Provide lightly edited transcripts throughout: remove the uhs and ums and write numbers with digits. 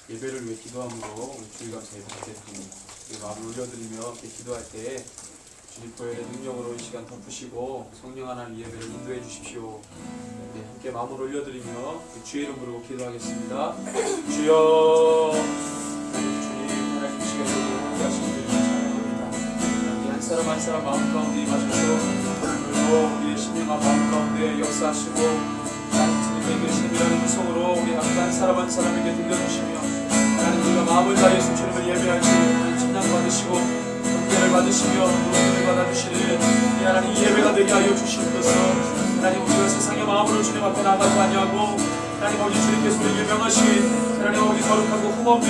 예배를 위해 기도함으로 우리 주일 감사에 받겠습니다. 우리 마음을 올려드리며 이렇게 기도할 때 주님 보혈의 능력으로 이 시간 덮으시고 성령 하나님 예배를 인도해 주십시오. 네, 함께 마음을 올려드리며 주의 이름 부르고 기도하겠습니다. 주여, 주님 하나님 시간에도 함께 하시는 줄 찬양합니다. 한 사람 한 사람 마음 가운데 임하셔서 그리고 우리의 심령과 마음 가운데 역사하시고 주님의 계심이라는 음성으로 우리 한 사람 한 사람에게 들려주시며 하나님 우리가 마음을 다해 주님을 예배할 때 찬양 받으시고 경배를 받으시며 노래를 받아주시는 이 하나님 이 예배가 되게 하여 주시옵소서. 하나님 우리가 세상의 마음으로 주님 앞에 나가지 아니하고 하나님 아버지 주님께서 우리에게 명하신 하나님 아버지 거룩하고 흠없는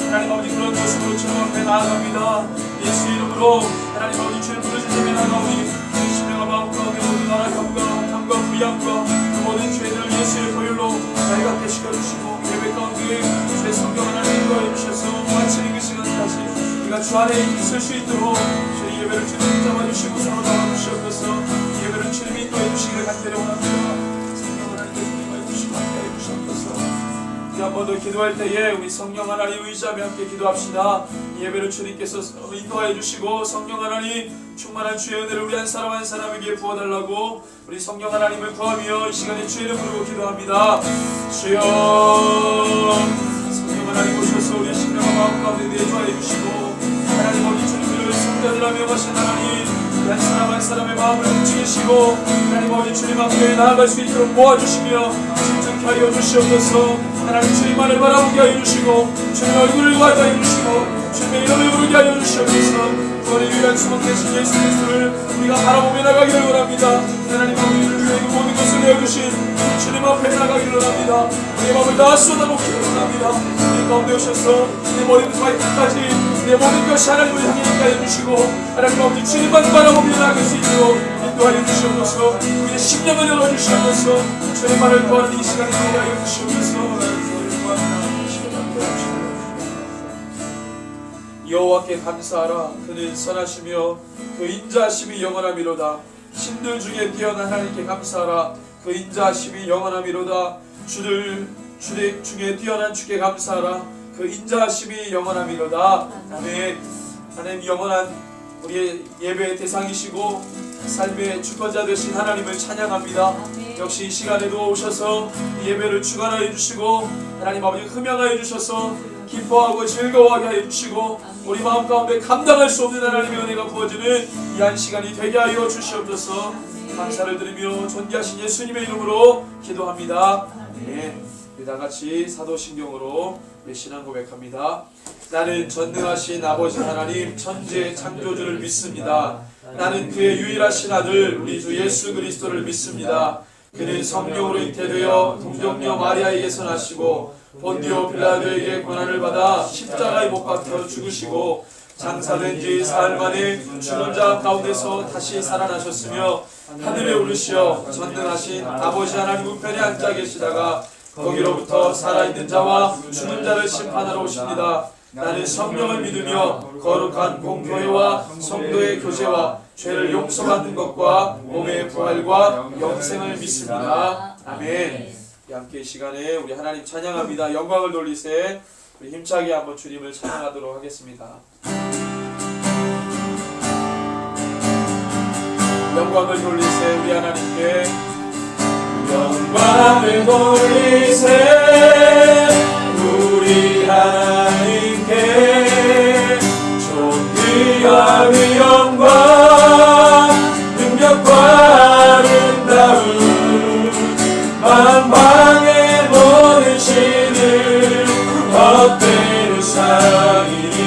하나님 아버지 그런 모습으로 주님 앞에 나아갑니다. 예수 이름으로 하나님 아버지 주님 부르짖으며 나아가오니 심령과 마음 가운데 모든 나락함과 탐과 부양과 그 모든 죄들을 예수의 보혈로 발각해 시켜주시고 예배 가운데 주의 성경 하나님 인도하여 주셔서 마치는 그 시간까지 우리가 주 안에 있을 수 있도록 주의 예배를 주님 잡아주시고 서로 잡아주시옵소서. 예배를 주님 인도해 주시기를 간절히 원합니다. 성령 하나님께서 인도해 주시고 함께해 주시옵소서. 한 번 더 기도할 때에 우리 성령 하나님 의지하며 함께 기도합시다. 이 예배를 주님께서 인도하여 주시고 성령 하나님 충만한 주의 은혜를 우리 한 사람 한 사람에게 부어달라고 우리 성령 하나님을 구하며 이 시간에 주의 이름 부르고 기도합니다. 주여, 성령 하나님 오셔서 우리 심령과 마음 가운데 내주하여 주시고 하나님 어디 주님을 성자들아 명하신 하나님 한 사람 한 사람의 마음을 움직이시고 하나님 어디 주님 앞에 나아갈 수 있도록 모아주시며 진정케 하여 주시옵소서. 하나님 주님만을 바라보게 하여 주시고 주님의 얼굴을 구하게 하여 주시고 주님의 이름을 부르게 하여 주시옵소서. 구원의 유일한 수목 되신 예수 그리스도를 우리가 바라보며 나가기를 원합니다. 하나님 우리를 위해 그 모든 것을 내어주신 주님 앞에 나가기를 원합니다. 우리의 마음을 다 쏟아놓기를 원합니다. 우리 가운데 오셔서 내 머리부터 발끝까지 내 모든 것이 하나님을 향해 있게 하여 주시고 하나님 아버지 주님만 바라보며 나갈 수 있도록 인도하여 주시옵소서. 우리의 심령을 열어주시옵소서. 주님만을 구하는 이 시간에 되게 하여 주시옵소서. 여호와께 감사하라. 그는 선하시며 그 인자하심이 영원하미로다. 신들 중에 뛰어난 하나님께 감사하라. 그 인자하심이 영원하미로다. 주들 중에 뛰어난 주께 감사하라. 그 인자하심이 영원하미로다. 아멘. 하나님 영원한 우리의 예배의 대상이시고 삶의 주권자 되신 하나님을 찬양합니다. 역시 이 시간에도 오셔서 예배를 주관하여 주시고 하나님 아버지 흠양하여 주셔서 기뻐하고 즐거워하게 하여 주시고 우리 마음 가운데 감당할 수 없는 하나님의 은혜가 부어지는 이 한 시간이 되게 하여 주시옵소서. 감사를 드리며 존귀하신 예수님의 이름으로 기도합니다. 네, 우리 다같이 사도신경으로 신앙 고백합니다. 나는 전능하신 아버지 하나님 천지의 창조주를 믿습니다. 나는 그의 유일하신 아들 우리 주 예수 그리스도를 믿습니다. 그는 성령으로 잉태되어 동정녀 마리아에게서 나시고 본디오 빌라도에게 고난을 받아 십자가에 못 박혀 죽으시고 장사된 지 사흘 만에 죽은 자 가운데서 다시 살아나셨으며 하늘에 오르시어 전능하신 아버지 하나님 우편에 앉아 계시다가 거기로부터 살아있는 자와 죽은 자를 심판하러 오십니다. 나는 성령을 믿으며 거룩한 공교회와 성도의 교제와 죄를 용서받는 것과 몸의 부활과 영생을 믿습니다. 아멘. 함께 이 시간에 우리 하나님 찬양합니다. 영광을 돌리세. 우리 힘차게 한번 주님을 찬양하도록 하겠습니다. 영광을 돌리세. 우리 하나님께 영광을 돌리세. 우리 하나님께 존귀와 위엄과 능력과 아름다움 만방의 모든 신을 헛되는 상이니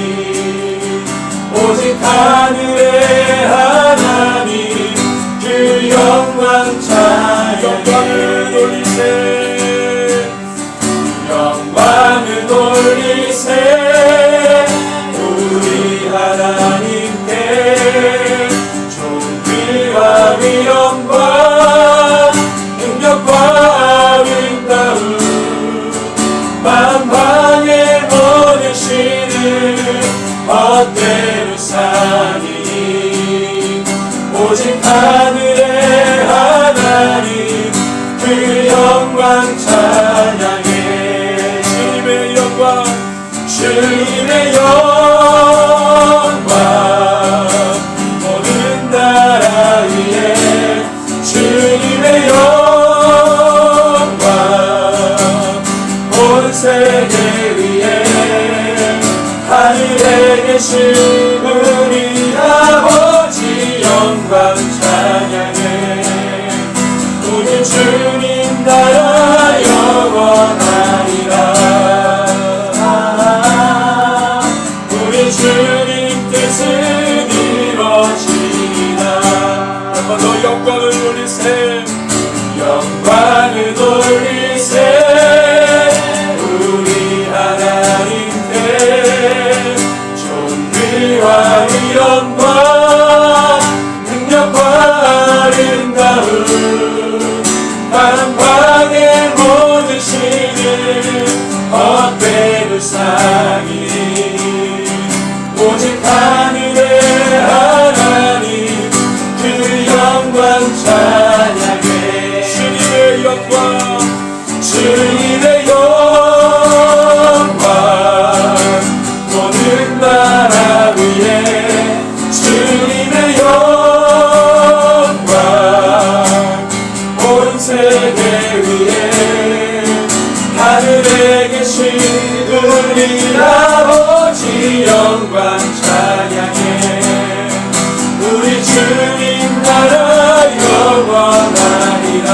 오직 하늘의 하나님 그 영광 찬양 영광을 돌리세. 영광을 돌리세. 우리 하나님께 존귀와 위엄과 능력과 아름다움 만방의 모든 신을 헛되는 상이니 오직 하늘의 하나님 그 영광 찬양해. 주님의 영광 주님의 영광 모든 나라 위에 주님의 영광 온 세계 위에 하늘에 계신 우리 아버지 영광 찬양해 우리 주님 나라 영원하리라 우리 주님 뜻은 이루어지리라 한번 더 영광을 돌리세 영광을 돌리세 우리 하나님께 존귀와 위엄과 능력과 아름다움 만방의 모든 신을 헛되 불쌍히 오직 하늘의 하나님 그 영광 찬양해 주님의 영광 주님의 영광 모든 나라 위에 주님의 영광 온 세계 위에 하늘에 계신 우리 아버지 영광 찬양해 우리 주님 나라 영원하리라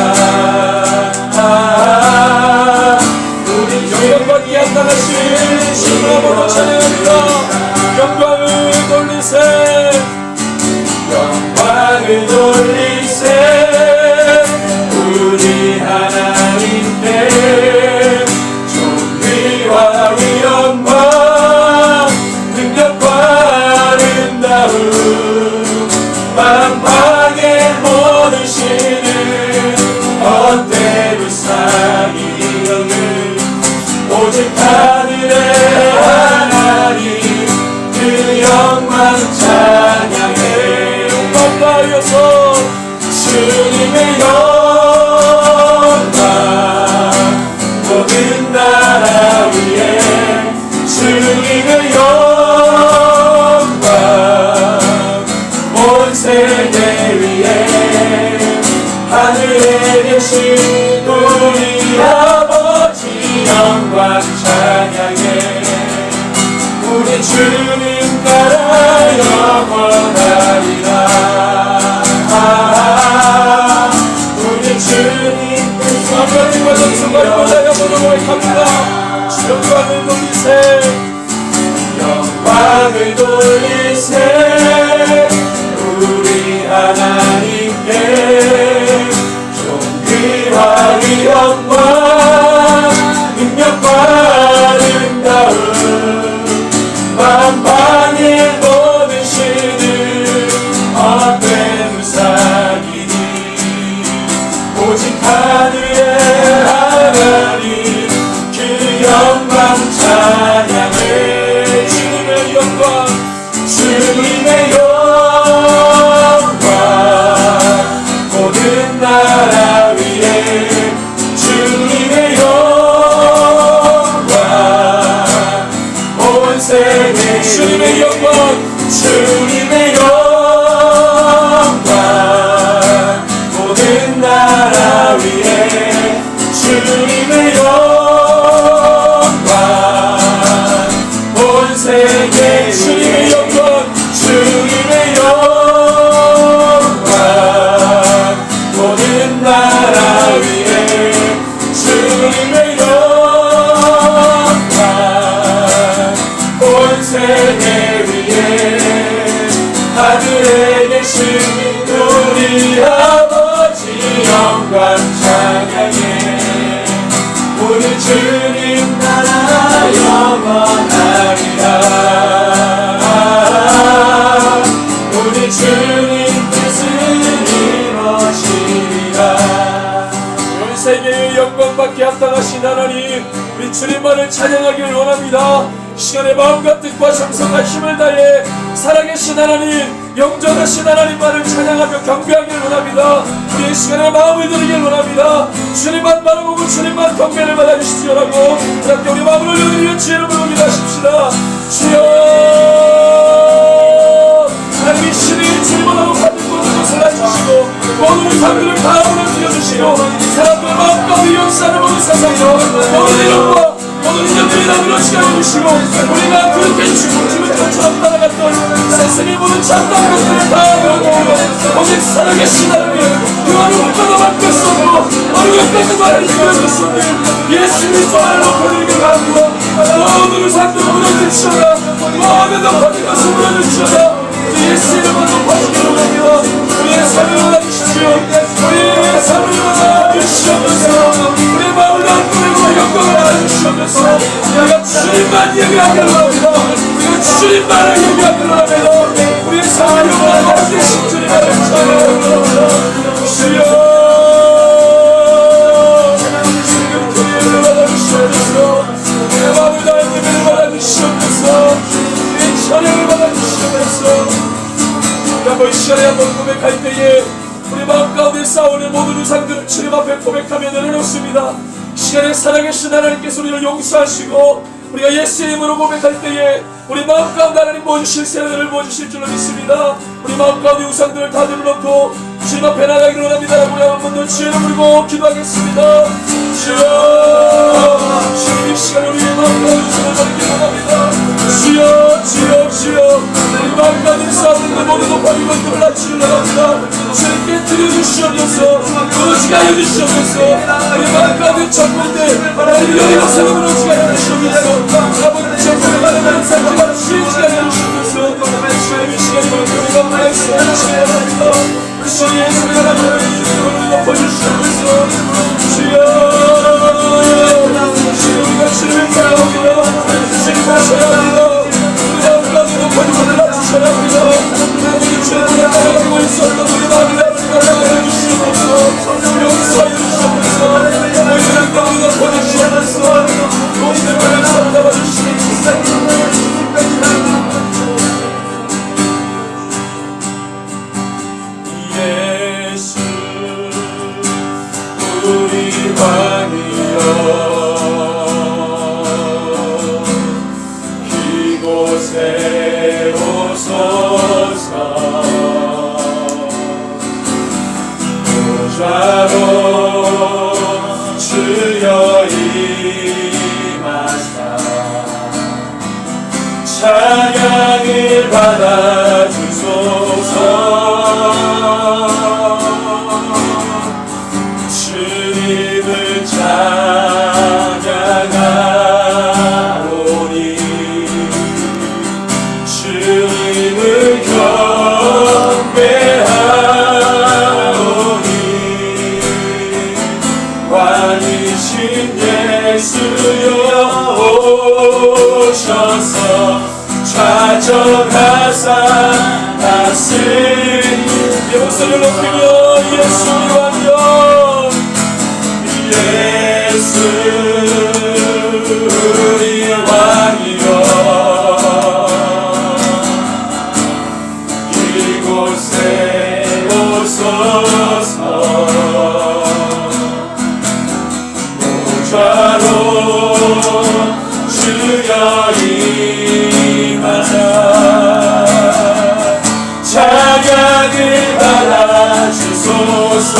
우리 영광이 나가신 주님으로 찬양합니다 영광을 돌리세 영광을 돌리세 우리 하나님께 존귀와 위엄과 능력과 아름다움 만방의 모든 신을 헛되 불쌍히 오직 하늘의 하나님 그 영광 찬양해 영광하여서 주님의 영광 모든 나라 위에 주님의 영광 온 세계 위에 하늘에 계신 우리 아버지 영광 찬양해 우리 주님 나라 영원하리라 우리 주님 아버지와 전승과 영원을 고백합니다 영광을 돌리세 영광을 돌리세 우리 하나님께 존귀와 위엄과 능력과 아름다움 만방의 모든 신을 헛되 불쌍히니 오직 하늘의 하나님 그 영광 찬양해 주님의 영광 주님의 영광 모든 나라 위에 주님의 영광 온 세계 주님의 영광 주님의 영광 모든 나라 위에 주님의 영광 온 세계 주님의 영광 주님의 영광 모든 나라 위에 주님의 영광 온 세계 위에 하늘에 계신 우리 아버지 영광 찬양해 우리 주님 나라 영원하리라 우리 주님 뜻은 이루어지리라 온 세계의 영광받게 합당하신 하나님 우리 주님만을 찬양하기를 원합니다 시간의 마음과 뜻과 정성과 힘을 다해 살아계신 하나님 영존하신 하나님만을 찬양하며 경배하기를 원합니다 우리의 시간에 마음을 드리기를 원합니다 주님만 바라보고 주님만 경배를 받아주시지라고 그렇게 우리 마음을 올려드리며 주의 이름으로 기도하십시다 주옵소서. 주여 하나님이 신의 주님으로 받은 모든 것을 해주시고 모든 삶들을 다 무너뜨려주시고 사람들 마음과 역사를 모두 사상으로 모든 이름과 모든 인연들이 다 무너지게 해주시고 우리가 그렇게 죽은 것처럼 따라갔던 세상의 모든 참다운 것들을 다 무너뜨리고 오직 살아계신 하나님 그 어느 것과도 바꿀 수 없고 어느 것과도 말을 이겨줄 수 없는 예수님의 부활을 높여드리게 합니다. 모든 삶들을 무너뜨리시오라. 모든 높아진 것을 무너뜨리시오라. 예수의 이름으로 높아지기를 원합니다. 우리의 삶을 원하주시오. 우리의 삶을 원하주시옵소서. 우리의 마음을 나누고 영광을 알아주시옵소서. 우리가 주님만 예배하기를 원합니다. 우리가 주님만을 예배하기를 원합니다. 우리의 삶을 영원한 되신 주님을 찬양합니다. 주여 주님 예배를 받아주시옵소서. 우리의 마음을 다해 예배를 받아주시옵소서. 우리의 찬양을 받아주시옵소서. 이 시간에 한번 고백할 때에 우리 마음 가운데 쌓아오는 모든 우상들을 주님 앞에 고백하며 내려놓습니다. 이 시간에 살아계신 하나님께서 우리를 용서하시고 우리가 예수의 이름으로 고백할 때에 우리 마음 가운데 하나님 모주실 세례를 부어주실 줄로 믿습니다. 우리 마음 가운데 우상들을 다 내려놓고 주님 앞에 나가기를 원합니다. 우리 한 번 더 주의를 부르고 기도하겠습니다. 주여 주님 이 시간에 우리의 마음 가운데 주님을 버리기를 원합니다. 주여 주여 주여 우리 마음 가운데 쌓아오는 모든 높아진 것들을 낮추기를 원합니다. 주님께 드려주시옵소서. 무너지게 하여 주시옵소서. 우리 마음 가운데 전문대 하나님 여리 역사를 무너지게 하여 주시옵소서. 아버지 정권을 받는 삶을 쉬지게 하여 주시옵소서. 주님 이 시간에 우리 마음 가운데 쌓아주시기 원합니다. 주님 예수의 하나님을 이름으로 높여주시옵소서. 주여 주여 우리가 주님을 사랑합니다. 주님을 사랑합니다. 우리 마음 가운데 높아진 것을 낮추셔야 합니다. 우리 주님을 따라가고 있었던 우리 마음을 따라가여 주시옵소서. 용서하여 주시옵소서. 우리를 가운데 높여주시옵소서. 우리를 가운데 잡아주시옵소서. 예수 우리 왕이여 이곳에 오소서. 보좌로 주여 임하사 찬양을 받아주소서. 주님을 찬양하오니 주님을 경배하오니 왕이신 예수여 오셔서 좌정하사 다스리니 목소리를 높이며 예수 왕이여 예수 우리 왕이여 이곳에 오소서. 보좌로 주여 임하사 찬양을 받아주소서.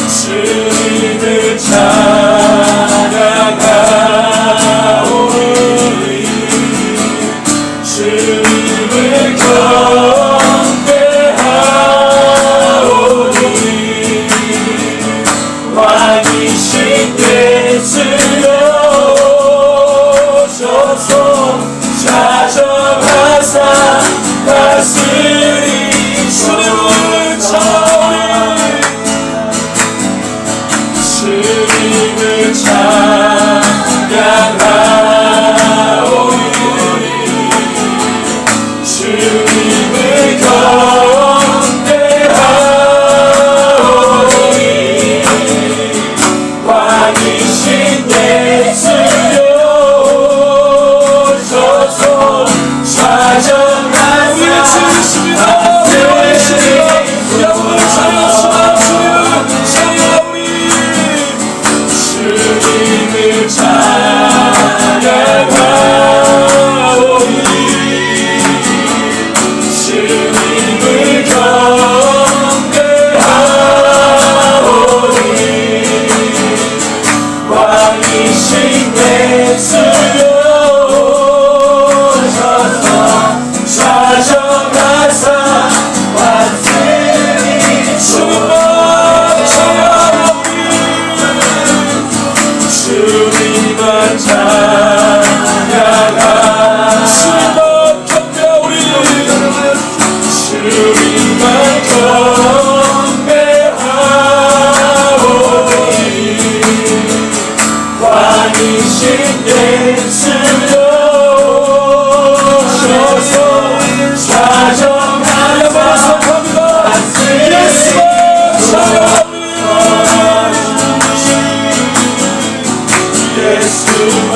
주님을 찬양하오니 주님을 경배하오니 왕이신 예수여 찬양하오니 주님을 경배하오니 왕이신 예수여 오셔서 좌정하사 왔으니 주님만 찬양하오니 주님만 찬양하오니 주님만 경배하오니 주님만 경배하오니 왕이신 예수여 오셔서 좌정하사 예수만 찬양하오니 예수만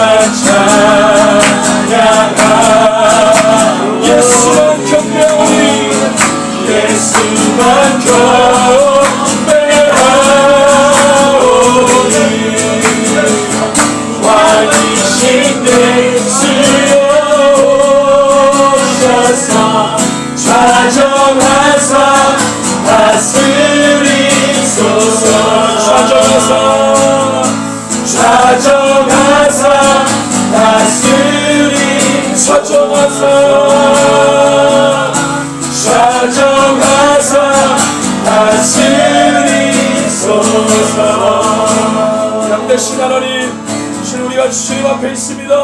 찬양하오니 예수만 경배하오니 예수만 경배하오니 왕이신 예수여 오셔서 좌정하사 다스리소서 좌정하사 다스리소서 양대신 하나님 주님 우리가 주님 앞에 있습니다.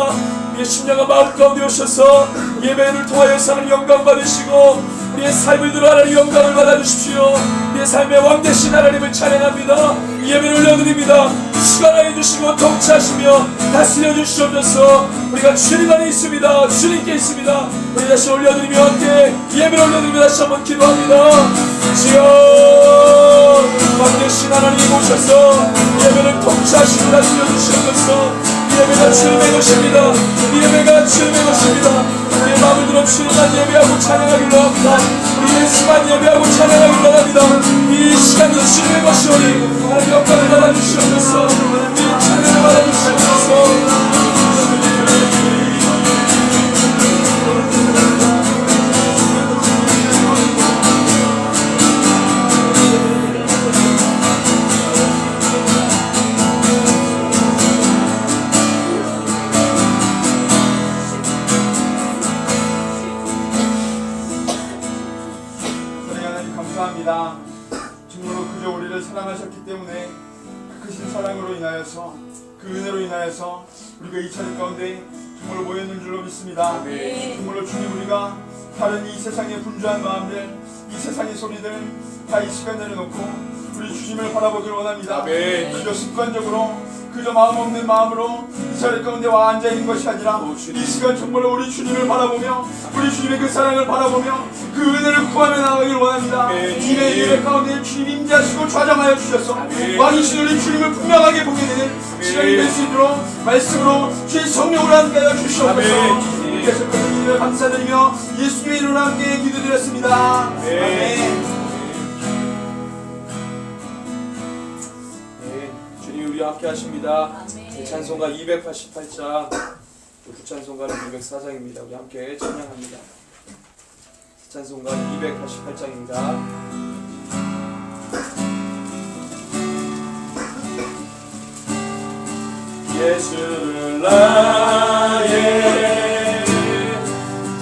우리의 심령과 마음 가운데 오셔서 예배를 통하여서 하나님 영광 받으시고 우리의 삶을 들어 하나님 영광을 받아주십시오. 우리의 삶의 왕되신 하나님을 찬양합니다. 예배를 올려드립니다. 주관하여 주시고 통치하시며 다스려 주시옵소서. 우리가 주님 안에 있습니다. 주님께 있습니다. 우리 다시 올려드리며 함께 예배를 올려드리며 다시 한번 기도합니다. 주여 왕되신 하나님 오셔서 예배를 통치하시고 다스려 주시옵소서. 예배가 주님의 것입니다. 예배가 주님의 것입니다. 우리의 마음을 들어 주님만 예배하고 찬양하기로 합니다. 우리 예수만 예배하고 찬양하기로 합니다. 이 시간이 주님의 것이오니 하나님 영광을 받아주시옵소서. 이 찬양을 받아주시옵소서. 정말로 그저 우리를 사랑하셨기 때문에 크신 사랑으로 인하여서 그 은혜로 인하여서 우리가 이 자리 가운데 정말로 모였는 줄로 믿습니다. 정말로 주님 우리가 다른 이 세상의 분주한 마음들 이 세상의 소리들 다 이 시간 내려놓고 우리 주님을 바라보기를 원합니다. 그저 습관적으로 그저 마음 없는 마음으로 이 자리 가운데 와 앉아있는 것이 아니라 이 시간 정말로 우리 주님을 바라보며 우리 주님의 그 사랑을 바라보며 그 은혜를 구하며 나가기를 원합니다. 주님의 예배 가운데 주님 임재하시고 좌정하여 주셔서 왕이신 우리 주님을 분명하게 보게 되는 시간이 될 수 있도록 말씀으로 주의 성령으로 함께하여 주시옵소서. 주께서 그 은혜를 감사드리며 예수님의 이름으로 함께 기도드렸습니다. 아멘. 우리 함께 하십니다. 찬송가 288장 부찬송가는 204장입니다. 우리 함께 찬양합니다. 찬송가 288장입니다. 예수를 나의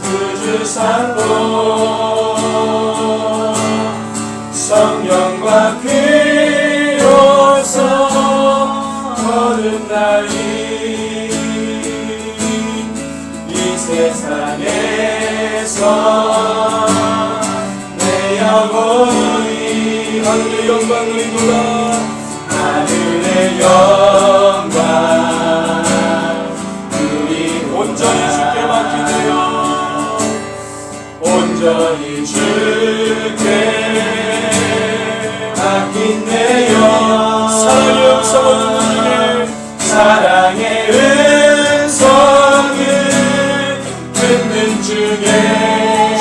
구주삼고 성령과 비로소 거듭나리 이 세상에서 내 영혼이 하늘의 영광 누리도다 하늘의 영광 우리 온전히 주께 맡기되어 온전히 주께 맡긴내요 사랑의 음성을 사랑의 은성을 듣는 중에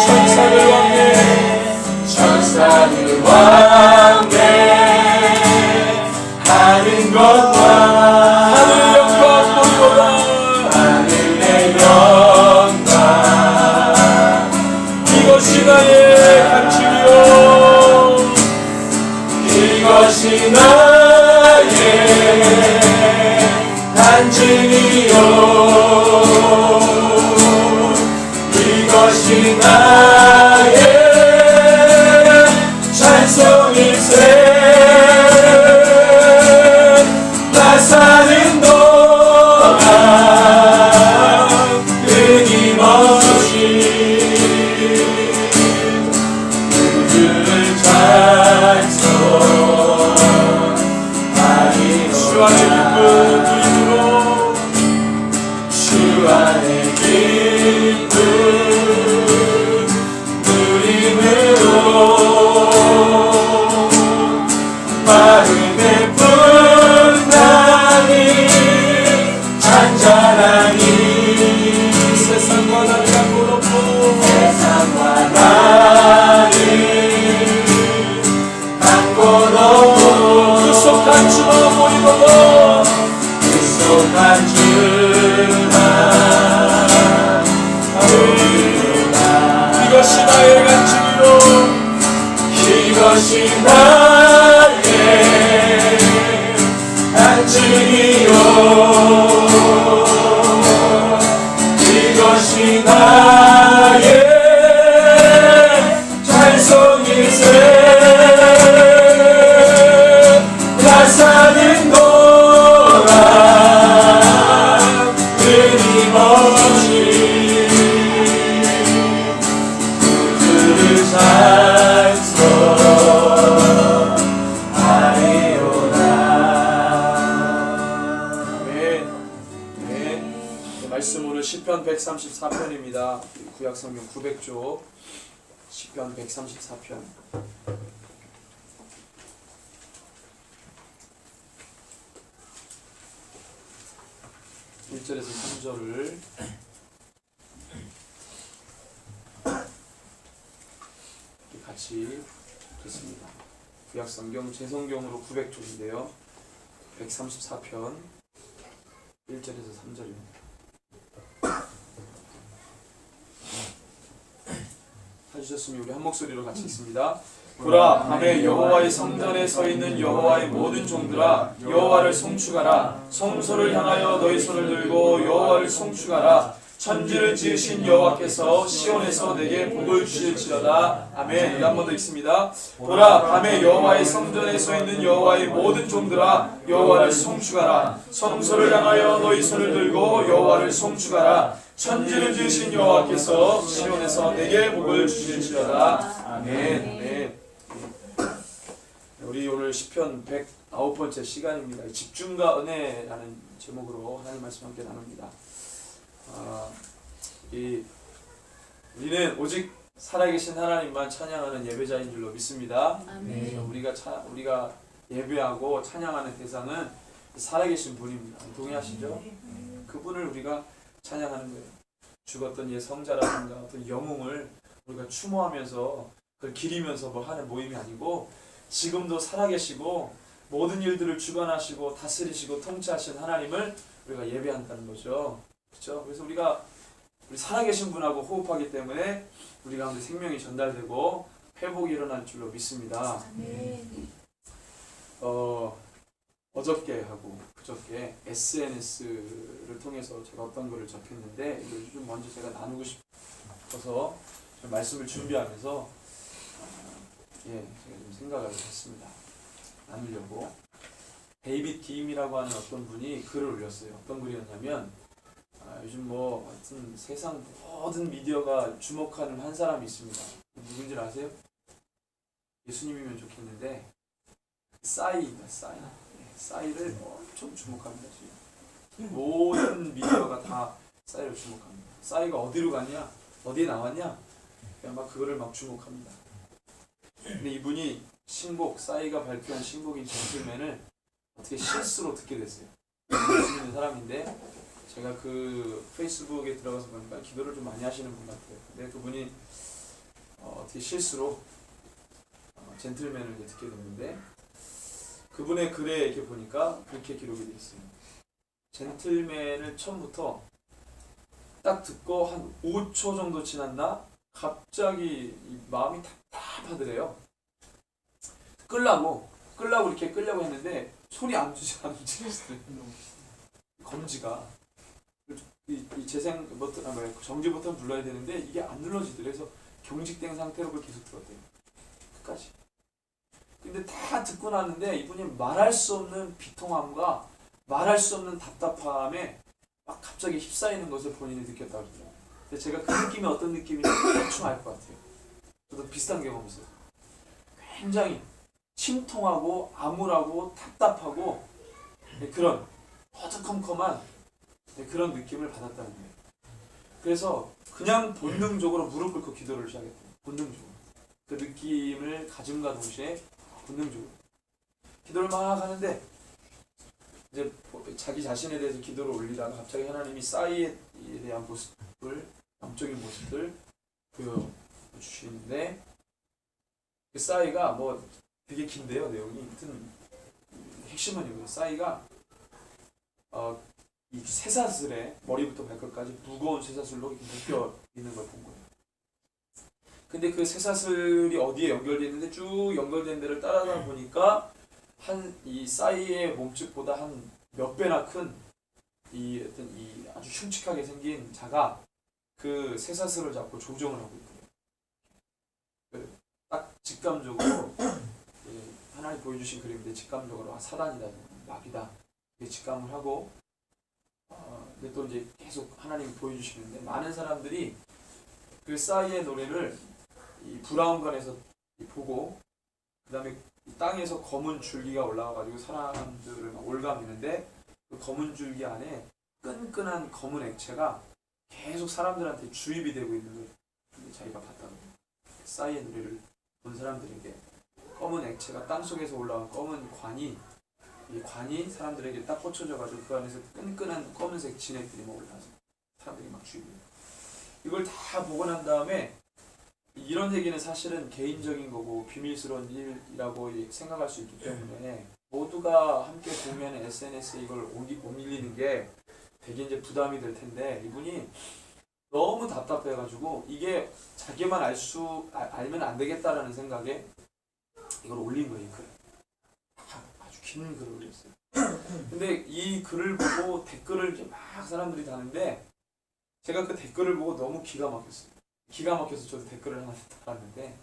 천사를 왕래 하는 것과 하늘의 영광 용서만 주라. 이것이 나의 간증이요, 이것이 나의 간증이요, 이것이 나의 찬송일세. 나 사는 동안 끊임없이 그를 찬송하리로다. 아멘. 네. 말씀으로 시편 134편입니다. 구약성경 900조 시편 134편. 1절에서 3절을 같이 읽겠습니다. 구약성경 제 성경으로 900조인데요. 134편 1절에서 3절입니다. 찾으셨으면 우리 한 목소리로 같이 읽습니다. 보라, 밤에 여호와의 성전에 서 있는 여호와의 모든 종들아, 여호와를 송축하라. 성소를 향하여 너희 손을 들고 여호와를 송축하라. 천지를 지으신 여호와께서 시온에서 내게 복을 주실지어다. 아멘. 한 번 더 읽습니다. 보라, 밤에 여호와의 성전에 서 있는 여호와의 모든 종들아, 여호와를 송축하라. 성소를 향하여 너희 손을 들고 여호와를 송축하라. 천지를 지으신 여호와께서 시온에서 내게 복을 주실지어다. 아멘. 아멘. 우리 오늘 시편 109번째 시간입니다. 집중과 은혜라는 제목으로 하나님 말씀 함께 나눕니다. 우리는 오직 살아계신 하나님만 찬양하는 예배자인 줄로 믿습니다. 아멘. 우리가 예배하고 찬양하는 대상은 살아계신 분입니다. 동의하시죠? 그분을 우리가 찬양하는 거예요. 죽었던 옛 성자라든가 어떤 영웅을 우리가 추모하면서 그걸 기리면서 뭐 하는 모임이 아니고, 지금도 살아계시고 모든 일들을 주관하시고 다스리시고 통치하신 하나님을 우리가 예배한다는 거죠. 그렇죠? 그래서 우리 살아계신 분하고 호흡하기 때문에 우리 가운데 생명이 전달되고 회복이 일어날 줄로 믿습니다. 어저께 하고 그저께 SNS를 통해서 제가 어떤 거를 접했는데, 이걸 좀 먼저 제가 나누고 싶어서 말씀을 준비하면서 제가 좀 생각을 했습니다. 나누려고. 데이빗 김이라고 하는 어떤 분이 글을 올렸어요. 어떤 글이었냐면, 요즘 하여튼 세상 모든 미디어가 주목하는 한 사람이 있습니다. 누군지 아세요? 예수님이면 좋겠는데, 싸이입니다. 싸이를 엄청 주목합니다. 지금 모든 미디어가 다 싸이를 주목합니다. 싸이가 어디로 갔냐? 어디에 나왔냐? 그냥 막 그거를 막 주목합니다. 근데 이분이 싸이가 발표한 신곡인 젠틀맨을 어떻게 실수로 듣게 됐어요. 예수 믿는 사람인데, 제가 그 페이스북에 들어가서 보니까 기도를 좀 많이 하시는 분 같아요. 근데 그분이 어떻게 실수로 젠틀맨을 이제 듣게 됐는데, 그분의 글에 이렇게 보니까 그렇게 기록이 되어 있어요. 젠틀맨을 처음부터 딱 듣고 한 5초 정도 지났나 갑자기 이 마음이 답답하더래요. 끌라고 이렇게 끌려고 했는데 손이 안 움직였어요. 검지가 이 재생 버튼, 정지 버튼 눌러야 되는데 이게 안 눌러지더래. 그래서 경직된 상태로 그걸 계속 들었대요. 끝까지. 근데 다 듣고 나는데 이분이 말할 수 없는 비통함과 말할 수 없는 답답함에 막 갑자기 휩싸이는 것을 본인이 느꼈다고 그러더라고요. 근데 제가 그 느낌이 어떤 느낌인지 대충 알 것 같아요. 저도 비슷한 경험이 있어요. 굉장히 침통하고 암울하고 답답하고 그런 허드컴컴한 그런 느낌을 받았다는 거예요. 그래서 그냥 본능적으로 무릎 꿇고 기도를 시작했대요. 본능적으로. 그 느낌을 가짐과 동시에 본능적으로 기도를 막 하는데, 이제 자기 자신에 대해서 기도를 올리다가 갑자기 하나님이 싸이에 대한 모습을, 영적인 모습을 보여주시는데, 그 싸이가 되게 긴데요, 내용이. 하여튼 핵심은 이거예요. 싸이가 이 쇠사슬에 머리부터 발끝까지 무거운 쇠사슬로 이렇게 묶여 있는 걸 본 거예요. 근데 그 쇠사슬이 어디에 연결되어 있는데 쭉 연결된 데를 따라다 보니까 한 이 싸이의 몸집보다 한 몇 배나 큰 이 어떤 이 아주 흉측하게 생긴 자가 그 쇠사슬을 잡고 조정을 하고 있거든요. 딱 직감적으로 하나님 보여주신 그림인데 직감적으로 사단이다, 마귀다 이렇게 직감을 하고 근데 또 이제 계속 하나님이 보여주시는데 많은 사람들이 그 싸이의 노래를 이 브라운관에서 보고 그 다음에 땅에서 검은 줄기가 올라와가지고 사람들을 막 올가미는데 그 검은 줄기 안에 끈끈한 검은 액체가 계속 사람들한테 주입이 되고 있는 걸 자기가 봤다는 거예요. 싸이의 노래를 본 사람들에게 검은 액체가 땅속에서 올라온 검은 관이 이 관이 사람들에게 딱 꽂혀져가지고 그 안에서 끈끈한 검은색 진액들이 막 올라와서 사람들이 막 주입이 돼요. 이걸 다 보고 난 다음에 이런 얘기는 사실은 개인적인 거고 비밀스러운 일이라고 생각할 수 있기 때문에 모두가 함께 보면 SNS에 이걸 올리는 게 되게 이제 부담이 될 텐데 이분이 너무 답답해가지고 이게 자기만 알면 안 되겠다라는 생각에 이걸 올린 거예요. 이 글을. 아주 긴 글을 올렸어요. 근데 이 글을 보고 댓글을 이렇게 막 사람들이 다는데 제가 그 댓글을 보고 너무 기가 막혔어요. 기가 막혀서 저도 댓글을 하나 달았는데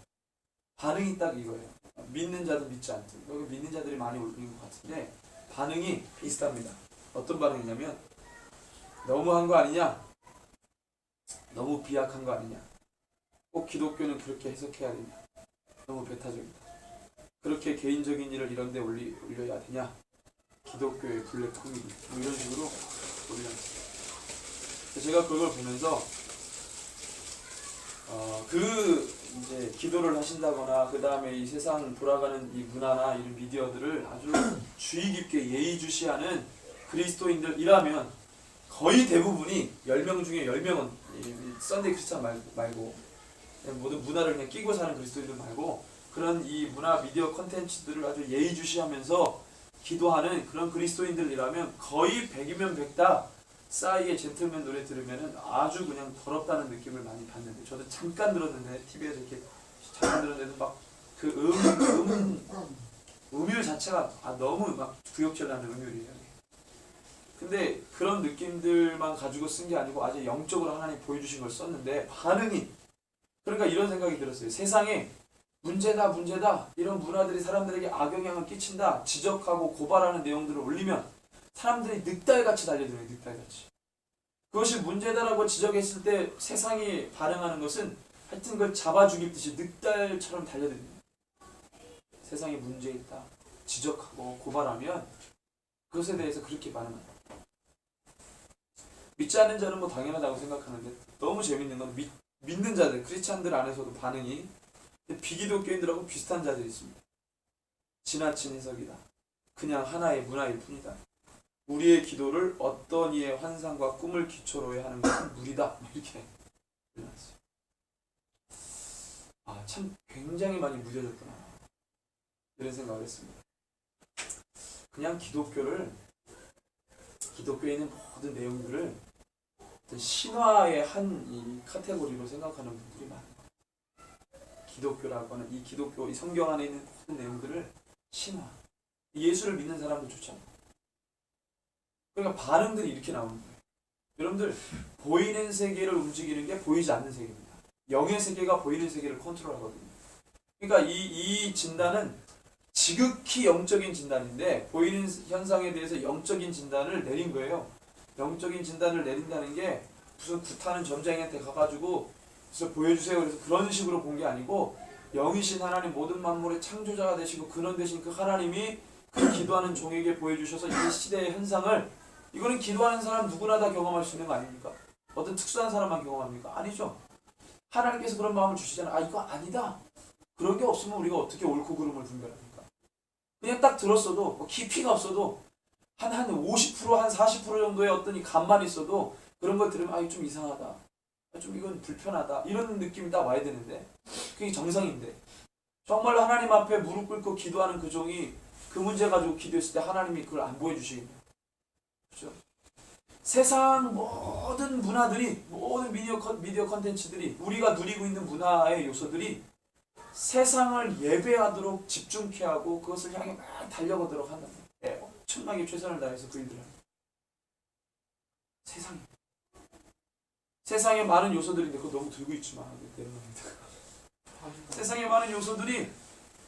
반응이 딱 이거예요. 믿는 자도 믿지 않든 여기 믿는 자들이 많이 올린 것 같은데 반응이 비슷합니다. 어떤 반응이냐면 너무한 거 아니냐? 너무 비약한 거 아니냐? 꼭 기독교는 그렇게 해석해야 되냐? 너무 배타적이다. 그렇게 개인적인 일을 이런 데 올려야 되냐? 기독교의 블랙 코미디 뭐 이런 식으로 올렸어요. 제가 그걸 보면서 이제 기도를 하신다거나 그 다음에 이 세상 돌아가는 이 문화나 이런 미디어들을 아주 주의 깊게 예의주시하는 그리스도인들이라면 거의 대부분이 10명 중에 10명은 썬데이 크리스찬 말고 모든 문화를 그냥 끼고 사는 그리스도인들 말고 그런 이 문화 미디어 컨텐츠들을 아주 예의주시하면서 기도하는 그런 그리스도인들이라면 거의 100이면 100다 싸이의 젠틀맨 노래 들으면은 아주 그냥 더럽다는 느낌을 많이 받는데 저도 잠깐 들었는데 TV에서 이렇게 잠깐 들었는데도 막 그 음율 자체가 너무 막 구역질 나는 음율이에요. 근데 그런 느낌들만 가지고 쓴 게 아니고 아주 영적으로 하나님 보여주신 걸 썼는데 반응이 그러니까 이런 생각이 들었어요. 세상에 문제다 이런 문화들이 사람들에게 악영향을 끼친다 지적하고 고발하는 내용들을 올리면 사람들이 늑달같이 달려들어요. 늑달같이. 그것이 문제다라고 지적했을 때 세상이 반응하는 것은 하여튼 그걸 잡아 죽이듯이 늑달처럼 달려듭니다. 세상에 문제 있다 지적하고 고발하면 그것에 대해서 그렇게 반응한다. 믿지 않는 자는 뭐 당연하다고 생각하는데 너무 재밌는 건 믿는 자들 크리스찬들 안에서도 반응이 비기독교인들하고 비슷한 자들이 있습니다. 지나친 해석이다. 그냥 하나의 문화일 뿐이다. 우리의 기도를 어떤 이의 환상과 꿈을 기초로 하는 것은 무리다. 이렇게 일어났어요. 참 굉장히 많이 무뎌졌구나. 이런 생각을 했습니다. 그냥 기독교에 있는 모든 내용들을 신화의 한 이 카테고리로 생각하는 분들이 많아요. 기독교라고 하는 이 성경 안에 있는 모든 내용들을 신화. 예수를 믿는 사람도 좋잖아요. 그러니까 반응들이 이렇게 나오는 거예요. 여러분들 보이는 세계를 움직이는 게 보이지 않는 세계입니다. 영의 세계가 보이는 세계를 컨트롤하거든요. 그러니까 이 진단은 지극히 영적인 진단인데 보이는 현상에 대해서 영적인 진단을 내린 거예요. 영적인 진단을 내린다는 게 무슨 구타는 점쟁이한테 가가지고 그래서 보여주세요. 그래서 그런 식으로 본 게 아니고 영이신 하나님 모든 만물의 창조자가 되시고 근원 되신 그 하나님이 그 기도하는 종에게 보여주셔서 이 시대의 현상을 이거는 기도하는 사람 누구나 다 경험할 수 있는 거 아닙니까? 어떤 특수한 사람만 경험합니까? 아니죠. 하나님께서 그런 마음을 주시잖아요. 이거 아니다. 그런 게 없으면 우리가 어떻게 옳고 그름을 분별합니까? 그냥 딱 들었어도 뭐 깊이가 없어도 한 50%, 한 40% 정도의 어떤 이 감만 있어도 그런 걸 들으면 좀 이상하다. 좀 이건 불편하다. 이런 느낌이 딱 와야 되는데 그게 정상인데 정말로 하나님 앞에 무릎 꿇고 기도하는 그 종이 그 문제 가지고 기도했을 때 하나님이 그걸 안 보여주시겠네요. 그렇죠? 세상 모든 문화들이, 모든 미디어 컨텐츠들이, 우리가 누리고 있는 문화의 요소들이 세상을 예배하도록 집중케 하고 그것을 향해 막 달려가도록 한다. 엄청나게 최선을 다해서 그들은 세상에 많은 요소들인데 그거 너무 들고 있지 마. 세상에 많은 요소들이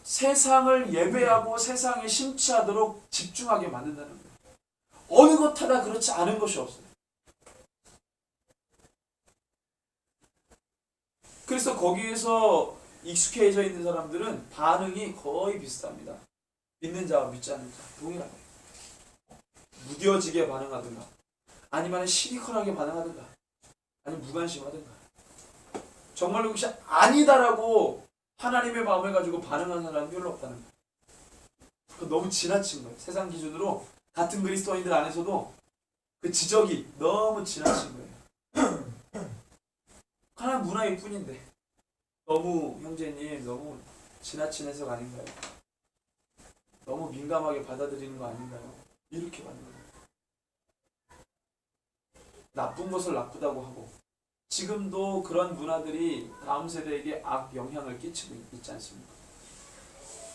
세상을 예배하고 세상에 심취하도록 집중하게 만든다는 거예요. 어느 것 하나 그렇지 않은 것이 없어요. 그래서 거기에서 익숙해져 있는 사람들은 반응이 거의 비슷합니다. 믿는 자와 믿지 않는 자 동일하게 무뎌지게 반응하든가 아니면 시니컬하게 반응하든가 아니면 무관심하든가 정말로 그것이 아니다라고 하나님의 마음을 가지고 반응하는 사람은 별로 없다는 거예요. 그거 너무 지나친 거예요. 세상 기준으로 같은 그리스도인들 안에서도 그 지적이 너무 지나친 거예요. 하나는 문화일 뿐인데 너무 형제님 너무 지나친 해석 아닌가요? 너무 민감하게 받아들이는 거 아닌가요? 이렇게 받는 거예요. 나쁜 것을 나쁘다고 하고 지금도 그런 문화들이 다음 세대에게 악 영향을 끼치고 있지 않습니까?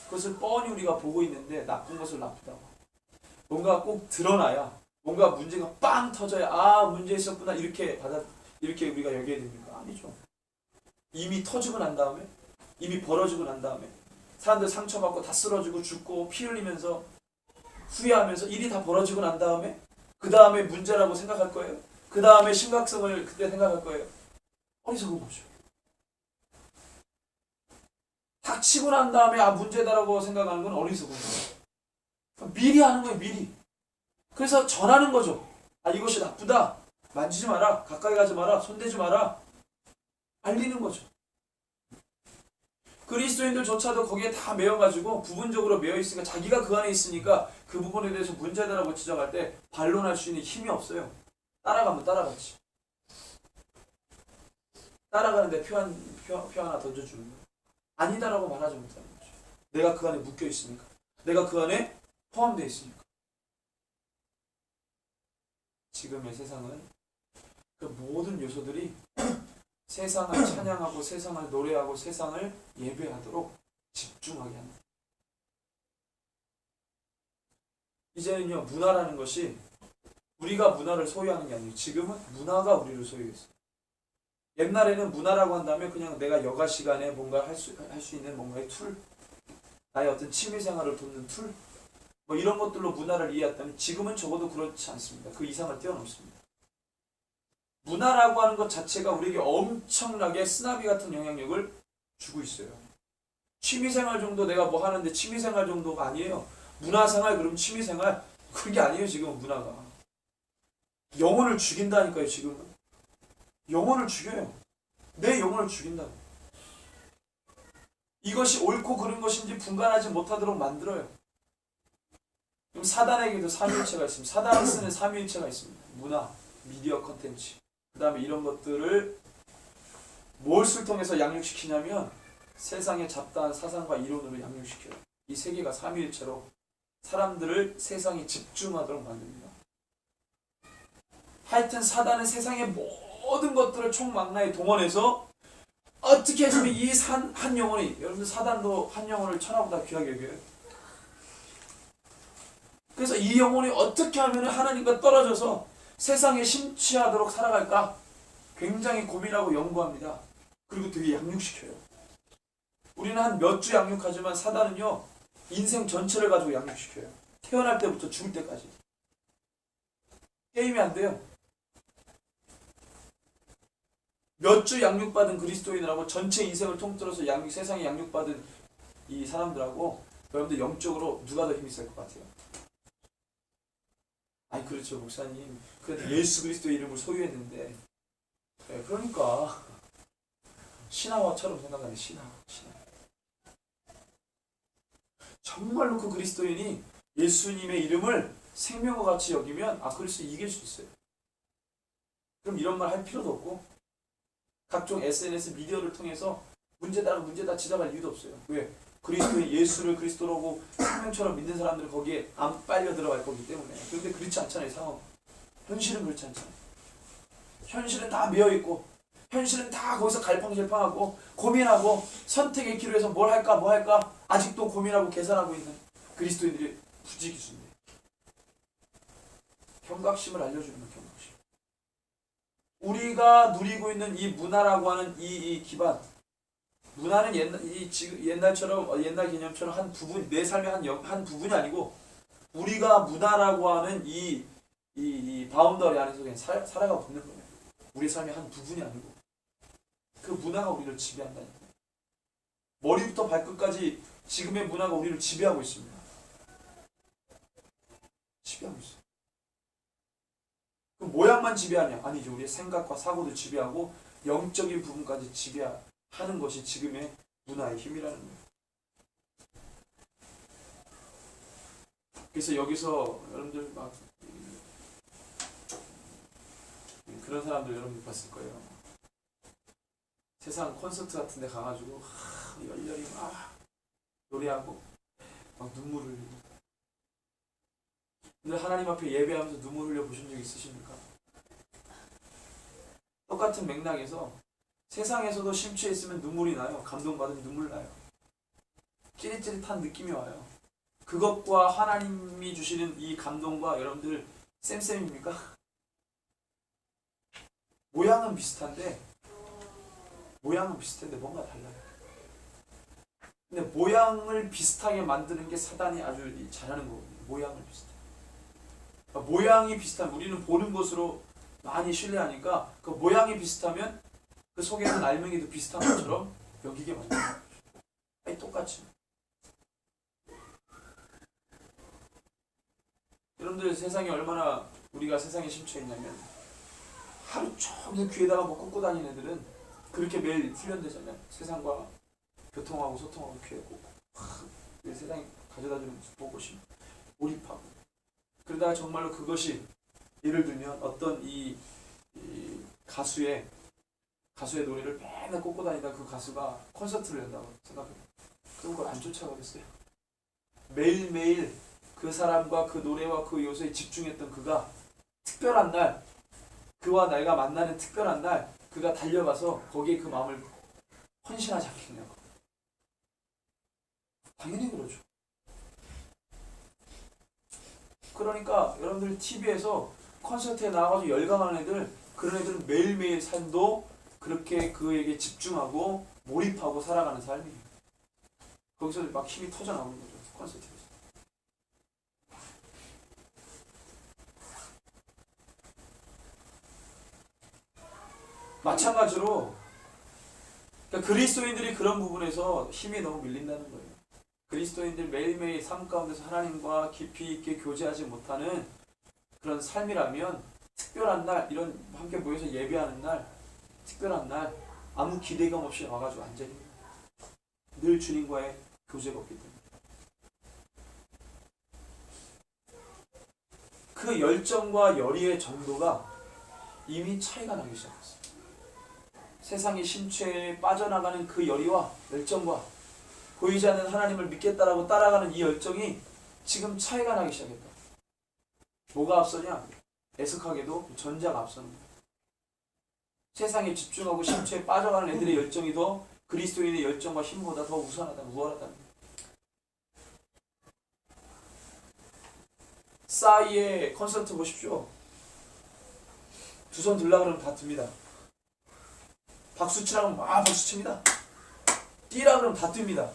그것을 뻔히 우리가 보고 있는데 나쁜 것을 나쁘다고 뭔가 꼭 드러나야 뭔가 문제가 빵 터져야 아 문제 있었구나 이렇게 우리가 여겨야 됩니까? 아니죠. 이미 터지고 난 다음에 이미 벌어지고 난 다음에 사람들 상처받고 다 쓰러지고 죽고 피 흘리면서 후회하면서 일이 다 벌어지고 난 다음에 그 다음에 문제라고 생각할 거예요? 그 다음에 심각성을 그때 생각할 거예요? 어리석은 거죠. 닥치고 난 다음에 아 문제다라고 생각하는 건 어리석은 거예요. 미리 하는 거예요. 미리. 그래서 전하는 거죠. 아 이것이 나쁘다. 만지지 마라. 가까이 가지 마라. 손대지 마라. 알리는 거죠. 그리스도인들조차도 거기에 다 매여가지고 부분적으로 매여있으니까 자기가 그 안에 있으니까 그 부분에 대해서 문제다라고 지적할 때 반론할 수 있는 힘이 없어요. 따라가면 따라갔지. 따라가는데 표 하나 던져주는 거예요. 아니다라고 말하지 못하는 거죠. 내가 그 안에 묶여있으니까. 내가 그 안에 포함되어 있으니까. 지금의 세상은 그 모든 요소들이 세상을 찬양하고 세상을 노래하고 세상을 예배하도록 집중하게 합니다. 이제는요 문화라는 것이 우리가 문화를 소유하는 게 아니에요. 지금은 문화가 우리를 소유했어요. 옛날에는 문화라고 한다면 그냥 내가 여가 시간에 뭔가 할 수 있는 뭔가의 툴, 나의 어떤 취미생활을 돕는 툴, 뭐 이런 것들로 문화를 이해했다면 지금은 적어도 그렇지 않습니다. 그 이상을 뛰어넘습니다. 문화라고 하는 것 자체가 우리에게 엄청나게 쓰나미 같은 영향력을 주고 있어요. 취미생활 정도 내가 뭐 하는데 취미생활 정도가 아니에요. 문화생활 그럼 취미생활 그게 아니에요. 지금은 문화가 영혼을 죽인다니까요. 지금은 영혼을 죽여요. 내 영혼을 죽인다고. 이것이 옳고 그른 것인지 분간하지 못하도록 만들어요. 그럼 사단에게도 삼위일체가 있습니다. 사단이 쓰는 삼위일체가 있습니다. 문화, 미디어 컨텐츠 그 다음에 이런 것들을 무엇을 통해서 양육시키냐면 세상의 잡다한 사상과 이론으로 양육시켜요. 이 세 개가 삼위일체로 사람들을 세상에 집중하도록 만듭니다. 하여튼 사단은 세상의 모든 것들을 총망라에 동원해서 어떻게 해주면 이 한 영혼이 여러분들 사단도 한 영혼을 천하보다 귀하게 여겨요. 그래서 이 영혼이 어떻게 하면 하나님과 떨어져서 세상에 심취하도록 살아갈까 굉장히 고민하고 연구합니다. 그리고 되게 양육시켜요. 우리는 한 몇 주 양육하지만 사단은요 인생 전체를 가지고 양육시켜요. 태어날 때부터 죽을 때까지. 게임이 안 돼요. 몇 주 양육받은 그리스도인들하고 전체 인생을 통틀어서 세상에 양육받은 이 사람들하고 여러분들 영적으로 누가 더 힘이 셀 것 같아요? 아니 그렇죠 목사님 그래도 예수 그리스도의 이름을 소유했는데 네, 그러니까 신하와처럼 생각하는 신하 정말로 그 그리스도인이 예수님의 이름을 생명과 같이 여기면 그리스도 이길 수 있어요. 그럼 이런 말 할 필요도 없고 각종 SNS 미디어를 통해서 문제다 지적할 이유도 없어요. 왜? 그리스도의 예수를 그리스도라고 생명처럼 믿는 사람들은 거기에 안 빨려 들어갈 거기 때문에. 그런데 그렇지 않잖아요. 상황. 현실은 그렇지 않잖아요. 현실은 다 메어있고 현실은 다 거기서 갈팡질팡하고 고민하고 선택의 기로에서 뭘 할까 아직도 고민하고 계산하고 있는 그리스도인들이 부지기수인데, 경각심을 알려주는 건 경각심. 우리가 누리고 있는 이 문화라고 하는 이 기반, 문화는 옛날처럼 옛날 개념처럼 한 부분, 내 삶의 한 부분이 아니고 우리가 문화라고 하는 이 바운더리 안에서 그냥 살아가고 있는 거예요. 우리 삶의 한 부분이 아니고 그 문화가 우리를 지배한다니까. 머리부터 발끝까지 지금의 문화가 우리를 지배하고 있습니다. 지배하고 있어요. 그 모양만 지배하냐? 아니죠. 우리의 생각과 사고도 지배하고 영적인 부분까지 지배하는 것이 지금의 문화의 힘이라는 거예요. 그래서 여기서 여러분들 막 그런 사람들 여러분들 봤을 거예요. 세상 콘서트 같은 데 가가지고 열렬히 막 노래하고 막 눈물 흘리고. 근데 하나님 앞에 예배하면서 눈물 흘려 보신 적 있으십니까? 똑같은 맥락에서 세상에서도 심취해 있으면 눈물이 나요. 감동받으면 눈물 나요. 찌릿찌릿한 느낌이 와요. 그것과 하나님이 주시는 이 감동과 여러분들 쌤쌤입니까? 모양은 비슷한데 뭔가 달라요. 근데 모양을 비슷하게 만드는 게 사단이 아주 잘하는 거거든요. 모양을 비슷해. 그러니까 모양이 비슷하면 우리는 보는 것으로 많이 신뢰하니까 그 모양이 비슷하면 그 속에 있는 알맹이도 비슷한 것처럼 여기게 만드는 거죠. 아니 똑같이. 여러분들 세상에 얼마나 우리가 세상에 심취해 있냐면 하루 종일 귀에다가 뭐 꽂고 다니는 애들은 그렇게 매일 훈련되잖아요. 세상과 교통하고 소통하고 귀에 꽂고 세상에 가져다주는 모습 보고 싶고 몰입하고 그러다가 정말로 그것이 예를 들면 어떤 이 가수의 노래를 맨날 꽂고 다니다 그 가수가 콘서트를 연다고 생각해요. 그럼 그걸 안 쫓아가겠어요? 매일매일 그 사람과 그 노래와 그 요소에 집중했던 그가 특별한 날, 그와 내가 만나는 특별한 날 그가 달려가서 거기에 그 마음을 헌신하지 않겠냐고. 당연히 그러죠. 그러니까 여러분들 TV에서 콘서트에 나가서 열광하는 애들, 그런 애들은 매일매일 삶도 그렇게 그에게 집중하고 몰입하고 살아가는 삶이에요. 거기서 막 힘이 터져나오는 거죠. 콘서트에서. 마찬가지로 그러니까 그리스도인들이 그런 부분에서 힘이 너무 밀린다는 거예요. 그리스도인들 매일매일 삶 가운데서 하나님과 깊이 있게 교제하지 못하는 그런 삶이라면 특별한 날, 이런 함께 모여서 예배하는 날, 특별한 날 아무 기대감 없이 와가지고 앉아있는 거예요. 늘 주님과의 교제가 없기 때문에. 그 열정과 열의의 정도가 이미 차이가 나기 시작했어요. 세상의 심취에 빠져나가는 그 열의와 열정과 보이지 않는 하나님을 믿겠다라고 따라가는 이 열정이 지금 차이가 나기 시작했다. 뭐가 앞서냐? 애석하게도 전자가 앞서는 거예요. 세상에 집중하고 심취에 빠져가는 애들의 열정이 더 그리스도인의 열정과 힘보다 더 우월하다는 거예요. 싸이의 콘서트 보십시오. 두 손 들라 그러면 다 듭니다. 박수 치라고 하면 막 박수 칩니다. 뛰라 그러면 다 뜁니다.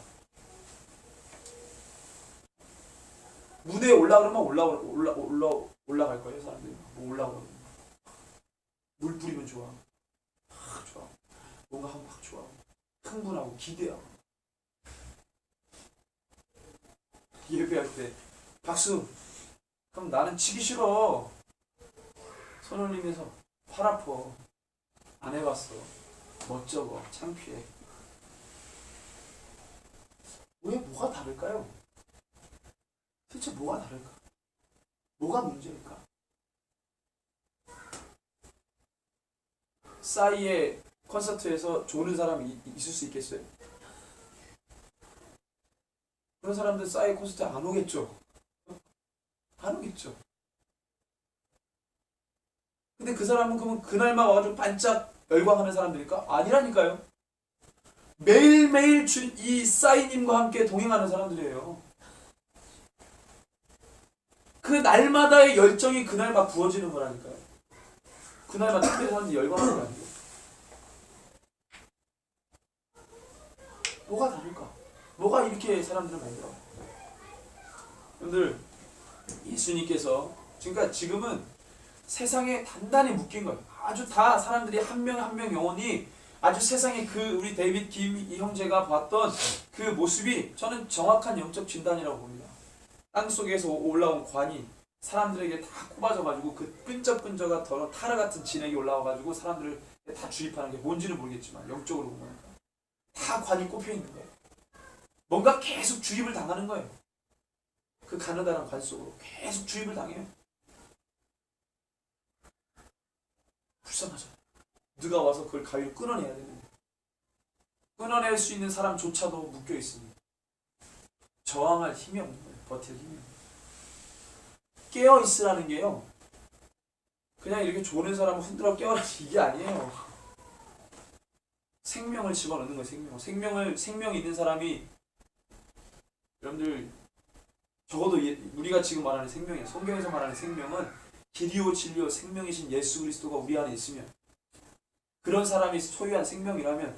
무대에 올라가면 올라갈 거예요. 사람들이 뭐 올라가면 물 뿌리면 좋아. 좋아. 뭔가 하면 막 좋아. 흥분하고 기대하고. 예배할 때 박수. 그럼 나는 치기 싫어. 손 올리면서 팔 아파. 안 해봤어. 멋쩍어. 창피해. 왜 뭐가 다를까요? 도대체 뭐가 다를까? 뭐가 문제일까? 싸이의 콘서트에서 조는 사람이 있을 수 있겠어요? 그런 사람들 싸이 콘서트에 안 오겠죠? 안 오겠죠? 근데 그 사람은 그러면 그날만 와가지고 반짝 열광하는 사람들일까? 아니라니까요. 매일매일 이 사인님과 함께 동행하는 사람들이에요. 그 날마다의 열정이 그날 막 부어지는 거라니까요. 그날만 특별히 사람들이 열광하는 게 아니고. 뭐가 다를까? 뭐가 이렇게 사람들을 만들어? 여러분들, 예수님께서 그러니까 지금은 세상에 단단히 묶인 거예요. 아주 다 사람들이 한 명 한 명 영혼이 아주 세상에 그 우리 데이빗 김 이 형제가 봤던 그 모습이 저는 정확한 영적 진단이라고 봅니다. 땅 속에서 올라온 관이 사람들에게 다 꼽아져가지고 그 끈적끈적한 더러운 타르 같은 진액이 올라와가지고 사람들을 다 주입하는 게 뭔지는 모르겠지만 영적으로 보면 다 관이 꼽혀 있는 거예요. 뭔가 계속 주입을 당하는 거예요. 그 가느다란 관 속으로 계속 주입을 당해요. 불쌍하죠. 누가 와서 그걸 가위로 끊어내야 되는데 끊어낼 수 있는 사람조차도 묶여 있으니 저항할 힘이 없는 거예요. 버틸 힘이 없는 거예요. 깨어 있으라는 게요. 그냥 이렇게 조는 사람을 흔들어 깨어라 이게 아니에요. 생명을 집어넣는 거예요. 생명이 있는 사람이 여러분들 적어도 우리가 지금 말하는 생명이에요. 성경에서 말하는 생명은 길이요 진리요 생명이신 예수 그리스도가 우리 안에 있으면 그런 사람이 소유한 생명이라면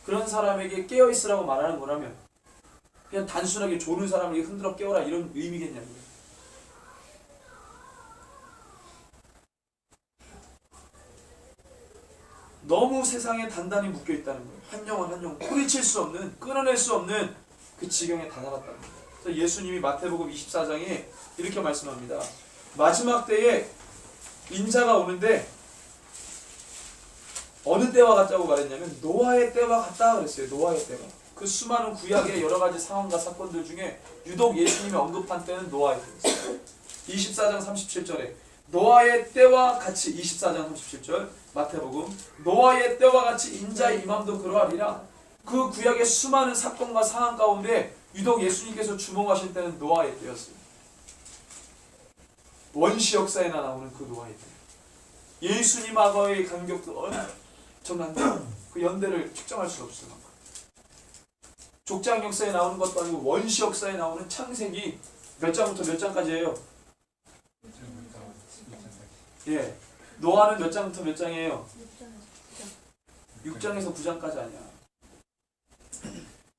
그런 사람에게 깨어있으라고 말하는 거라면 그냥 단순하게 조는 사람에게 흔들어 깨워라 이런 의미겠냐고요. 너무 세상에 단단히 묶여있다는 거예요. 한 영혼 뿌리칠 수 없는 끊어낼 수 없는 그 지경에 다다랐다는 거예요. 그래서 예수님이 마태복음 24장에 이렇게 말씀합니다. 마지막 때에 인자가 오는데 어느 때와 같다고 말했냐면 노아의 때와 같다 그랬어요. 노아의 때가. 그 수많은 구약의 여러 가지 상황과 사건들 중에 유독 예수님이 언급한 때는 노아의 때였어요. 24장 37절에 노아의 때와 같이 24장 37절 마태복음 노아의 때와 같이 인자의 임함도 그러하리라. 그 구약의 수많은 사건과 상황 가운데 유독 예수님께서 주목하실 때는 노아의 때였어요. 원시 역사에나 나오는 그 노아의 때. 예수님하고의 간격도 엄청난데 그 연대를 측정할 수가 없어요. 족장 역사에 나오는 것도 아니고 원시 역사에 나오는 창세기 몇 장부터 몇 장까지예요? 예. 노아는 몇 장부터 몇 장이에요? 6장에서 9장까지 아니야.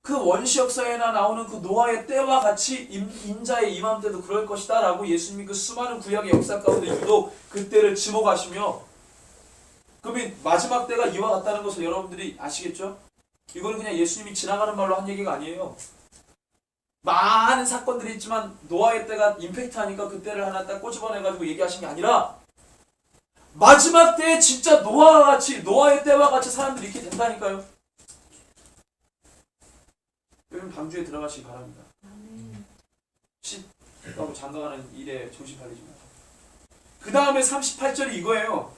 그 원시 역사에나 나오는 그 노아의 때와 같이 인자의 임함 때도 그럴 것이다 라고 예수님이 그 수많은 구약의 역사 가운데 유독 그때를 지목하시며 그러면 마지막 때가 이와 같다는 것을 여러분들이 아시겠죠? 이거는 그냥 예수님이 지나가는 말로 한 얘기가 아니에요. 많은 사건들이 있지만 노아의 때가 임팩트하니까 그 때를 하나 딱 꼬집어내가지고 얘기하신 게 아니라 마지막 때에 진짜 노아와 같이 노아의 때와 같이 사람들이 이렇게 된다니까요. 여러분 방주에 들어가시기 바랍니다. 너무 장가가는 일에 정신 팔리지 마세요. 그 다음에 38절이 이거예요.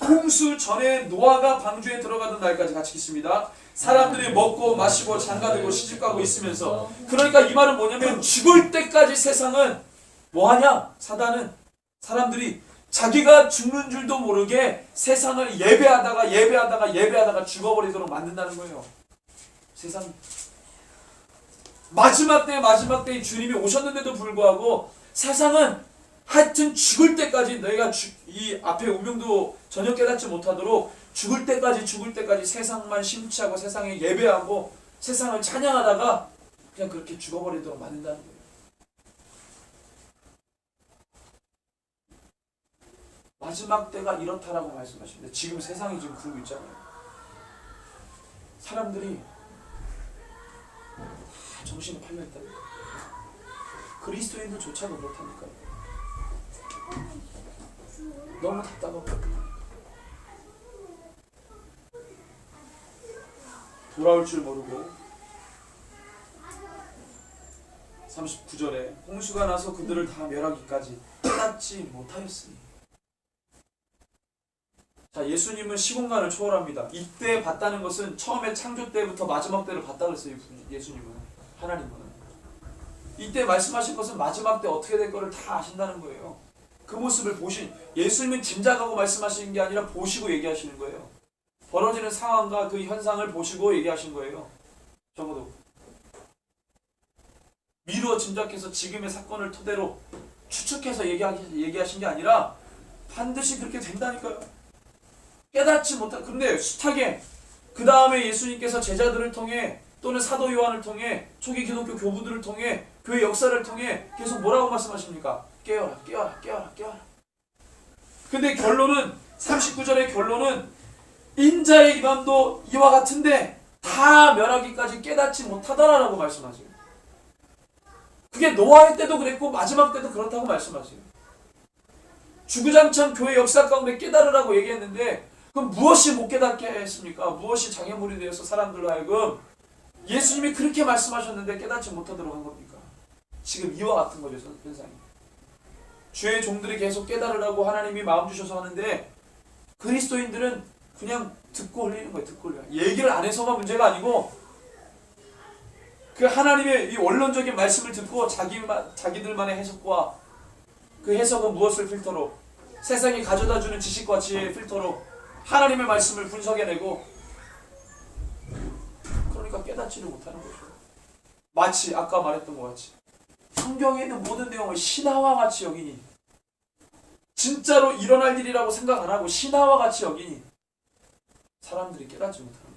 홍수 전에 노아가 방주에 들어가던 날까지 같이 있습니다. 사람들이 먹고 마시고 장가들고 시집가고 있으면서 그러니까 이 말은 뭐냐면 죽을 때까지 세상은 뭐하냐? 사단은 사람들이 자기가 죽는 줄도 모르게 세상을 예배하다가 죽어버리도록 만든다는 거예요. 세상 마지막 때에 주님이 오셨는데도 불구하고 세상은 하여튼 죽을 때까지 너희가 이 앞에 운명도 전혀 깨닫지 못하도록 죽을 때까지 세상만 심취하고 세상에 예배하고 세상을 찬양하다가 그냥 그렇게 죽어버리도록 만든다는 거예요. 마지막 때가 이렇다라고 말씀하십니다. 지금 세상이 지금 그러고 있잖아요. 사람들이 다 정신이 팔려있다니까. 그리스도인들조차도 그렇다니까요. 너무 답답하고 돌아올 줄 모르고 39절에 홍수가 나서 그들을 다 멸하기까지 깨닫지 못하였으니. 자, 예수님은 시공간을 초월합니다. 이때 봤다는 것은 처음에 창조 때부터 마지막 때를 봤다 그랬어요. 예수님은, 하나님은. 이때 말씀하신 것은 마지막 때 어떻게 될 거를 다 아신다는 거예요. 그 모습을 예수님은 짐작하고 말씀하시는 게 아니라 보시고 얘기하시는 거예요. 벌어지는 상황과 그 현상을 보시고 얘기하신 거예요. 적어도 미루어 짐작해서 지금의 사건을 토대로 추측해서 얘기하신 게 아니라 반드시 그렇게 된다니까요. 깨닫지 못한, 근데 숱하게 그 다음에 예수님께서 제자들을 통해 또는 사도 요한을 통해 초기 기독교 교부들을 통해 교회 역사를 통해 계속 뭐라고 말씀하십니까? 깨어라, 깨어라, 깨어라, 깨어라. 근데 결론은 39절의 결론은 인자의 이밤도 이와 같은데 다 멸하기까지 깨닫지 못하더라라고 말씀하세요. 그게 노아의 때도 그랬고 마지막 때도 그렇다고 말씀하세요. 주구장창 교회 역사 가운데 깨달으라고 얘기했는데 그럼 무엇이 못 깨닫게 했습니까? 무엇이 장애물이 되어서 사람들로 하여금 예수님이 그렇게 말씀하셨는데 깨닫지 못하도록 한 겁니까? 지금 이와 같은 거죠, 현상이. 주의 종들이 계속 깨달으라고 하나님이 마음 주셔서 하는데 그리스도인들은 그냥 듣고 흘리는 거예요. 듣고 흘려요. 얘기를 안 해서만 문제가 아니고 그 하나님의 이 원론적인 말씀을 듣고 자기들만의 해석과 그 해석은 무엇을 필터로? 세상이 가져다주는 지식과 지혜의 필터로 하나님의 말씀을 분석해내고 그러니까 깨닫지를 못하는 거죠. 마치 아까 말했던 것 같이 성경에 있는 모든 내용을 신화와 같이 여기니 진짜로 일어날 일이라고 생각 안 하고 신화와 같이 여기니 사람들이 깨닫지 못하는 거예요.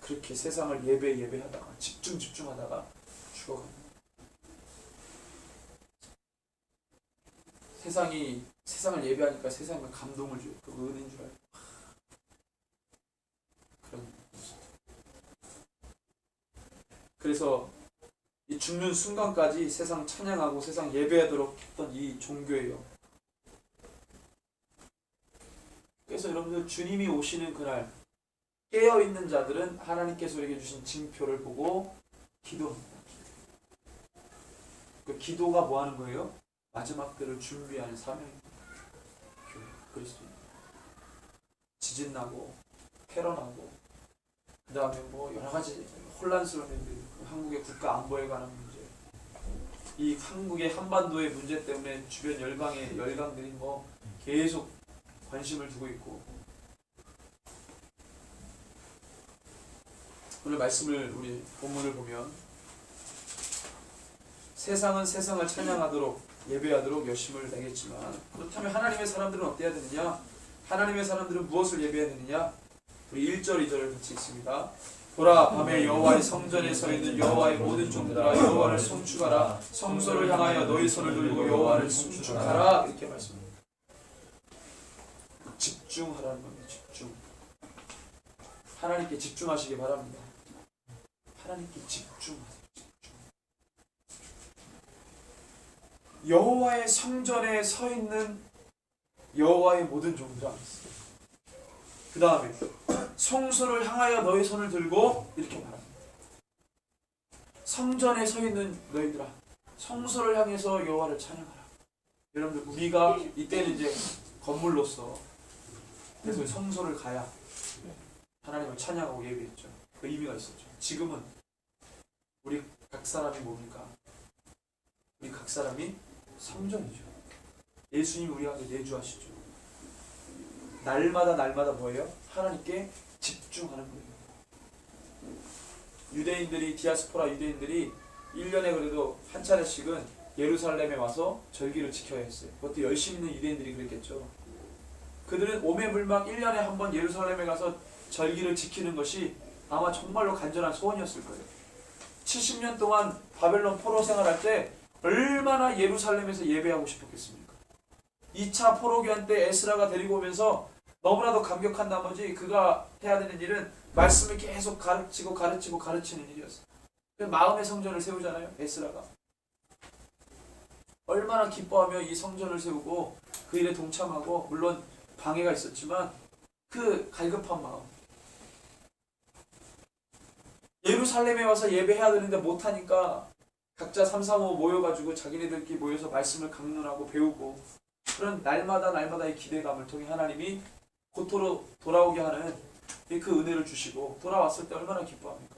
그렇게 세상을 예배하다가 집중하다가 죽어갑니다. 세상을 예배하니까 세상에 감동을 줘요. 그 은혜인 줄 알고. 그런 모습. 그래서 이 죽는 순간까지 세상 찬양하고 세상 예배하도록 했던 이 종교예요. 그래서 여러분들 주님이 오시는 그날 깨어있는 자들은 하나님께서 우리에게 주신 징표를 보고 기도합니다. 그 기도가 뭐 하는 거예요? 마지막 때를 준비하는 사명입니다. 그리스도인. 지진 나고 테러 나고 그 다음에 뭐 여러 가지 혼란스러운 일들, 한국의 국가 안보에 관한 문제, 이 한국의 한반도의 문제 때문에 주변 열강들이 뭐 계속 관심을 두고 있고 오늘 말씀을 우리 본문을 보면 세상은 세상을 찬양하도록 예배하도록 열심을 내겠지만 그렇다면 하나님의 사람들은 어때야 되느냐? 하나님의 사람들은 무엇을 예배해야 되느냐? 우리 1절 2절을 같이 읽습니다. 보라 밤에 여호와의 성전에 서 있는 여호와의 모든 종들아 여호와를 송축하라. 성소를 향하여 너희 손을 들고 여호와를 송축하라. 이렇게 말씀합니다. 집중하라는 겁니다. 집중. 하나님께 집중하시기 바랍니다. 하나님께 집중하세요. 여호와의 성전에 서 있는 여호와의 모든 종들아. 그 다음에 성소를 향하여 너희 손을 들고 이렇게 말합니다. 성전에 서 있는 너희들아, 성소를 향해서 여호와를 찬양하라. 여러분들 우리가 이때는 이제 건물로서 그래서 성소를 가야 하나님을 찬양하고 예배했죠. 그 의미가 있었죠. 지금은 우리 각 사람이 뭡니까? 우리 각 사람이 성전이죠. 예수님이 우리 가운데 내주하시죠. 날마다 뭐예요? 하나님께 집중하는 거예요. 디아스포라 유대인들이 1년에 그래도 한 차례씩은 예루살렘에 와서 절기를 지켜야 했어요. 그것도 열심히 있는 유대인들이 그랬겠죠. 그들은 오매불망 1년에 한 번 예루살렘에 가서 절기를 지키는 것이 아마 정말로 간절한 소원이었을 거예요. 70년 동안 바벨론 포로 생활할 때 얼마나 예루살렘에서 예배하고 싶었겠습니까? 2차 포로기한 때 에스라가 데리고 오면서 너무나도 감격한 나머지 그가 해야 되는 일은 말씀을 계속 가르치는 일이었어요. 마음의 성전을 세우잖아요. 에스라가. 얼마나 기뻐하며 이 성전을 세우고 그 일에 동참하고 물론 방해가 있었지만 그 갈급한 마음. 예루살렘에 와서 예배해야 되는데 못하니까 각자 3, 4, 5 모여가지고 자기네들끼리 모여서 말씀을 강론하고 배우고 그런 날마다의 기대감을 통해 하나님이 고토로 돌아오게 하는 그 은혜를 주시고 돌아왔을 때 얼마나 기뻐합니까?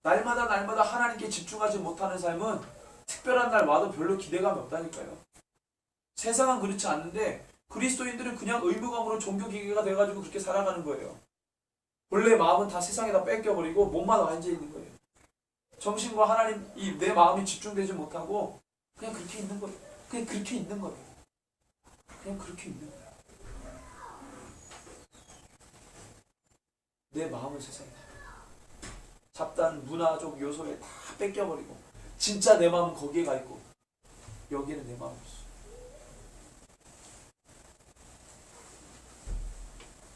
날마다 날마다 하나님께 집중하지 못하는 삶은 특별한 날 와도 별로 기대감이 없다니까요. 세상은 그렇지 않는데 그리스도인들은 그냥 의무감으로 종교기계가 돼가지고 그렇게 살아가는 거예요. 본래 마음은 다 세상에다 뺏겨버리고 몸만 앉아있는 거예요. 정신과 하나님, 내 마음이 집중되지 못하고 그냥 그렇게 있는 거예요. 그냥 그렇게 있는 거예요. 그냥 그렇게 있는 거예요. 내 마음은 세상이다. 잡다한 문화적 요소에 다 뺏겨버리고 진짜 내 마음은 거기에 가 있고 여기는 내 마음이 없어.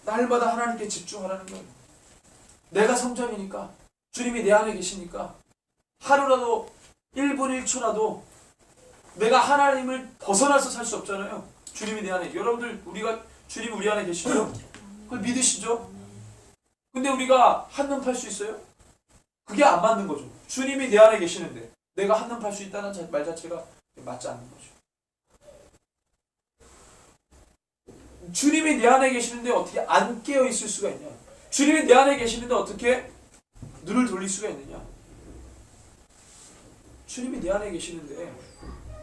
날마다 하나님께 집중하라는 거예요. 내가 성전이니까 주님이 내 안에 계시니까 하루라도 1분 1초라도 내가 하나님을 벗어나서 살 수 없잖아요. 주님이 내 안에, 여러분들 주님이 우리 안에 계시죠? 그걸 믿으시죠? 근데 우리가 한눈 팔 수 있어요? 그게 안 맞는 거죠. 주님이 내 안에 계시는데 내가 한눈 팔 수 있다는 말 자체가 맞지 않는 거죠. 주님이 내 안에 계시는데 어떻게 안 깨어 있을 수가 있냐? 주님이 내 안에 계시는데 어떻게 눈을 돌릴 수가 있느냐? 주님이 내 안에 계시는데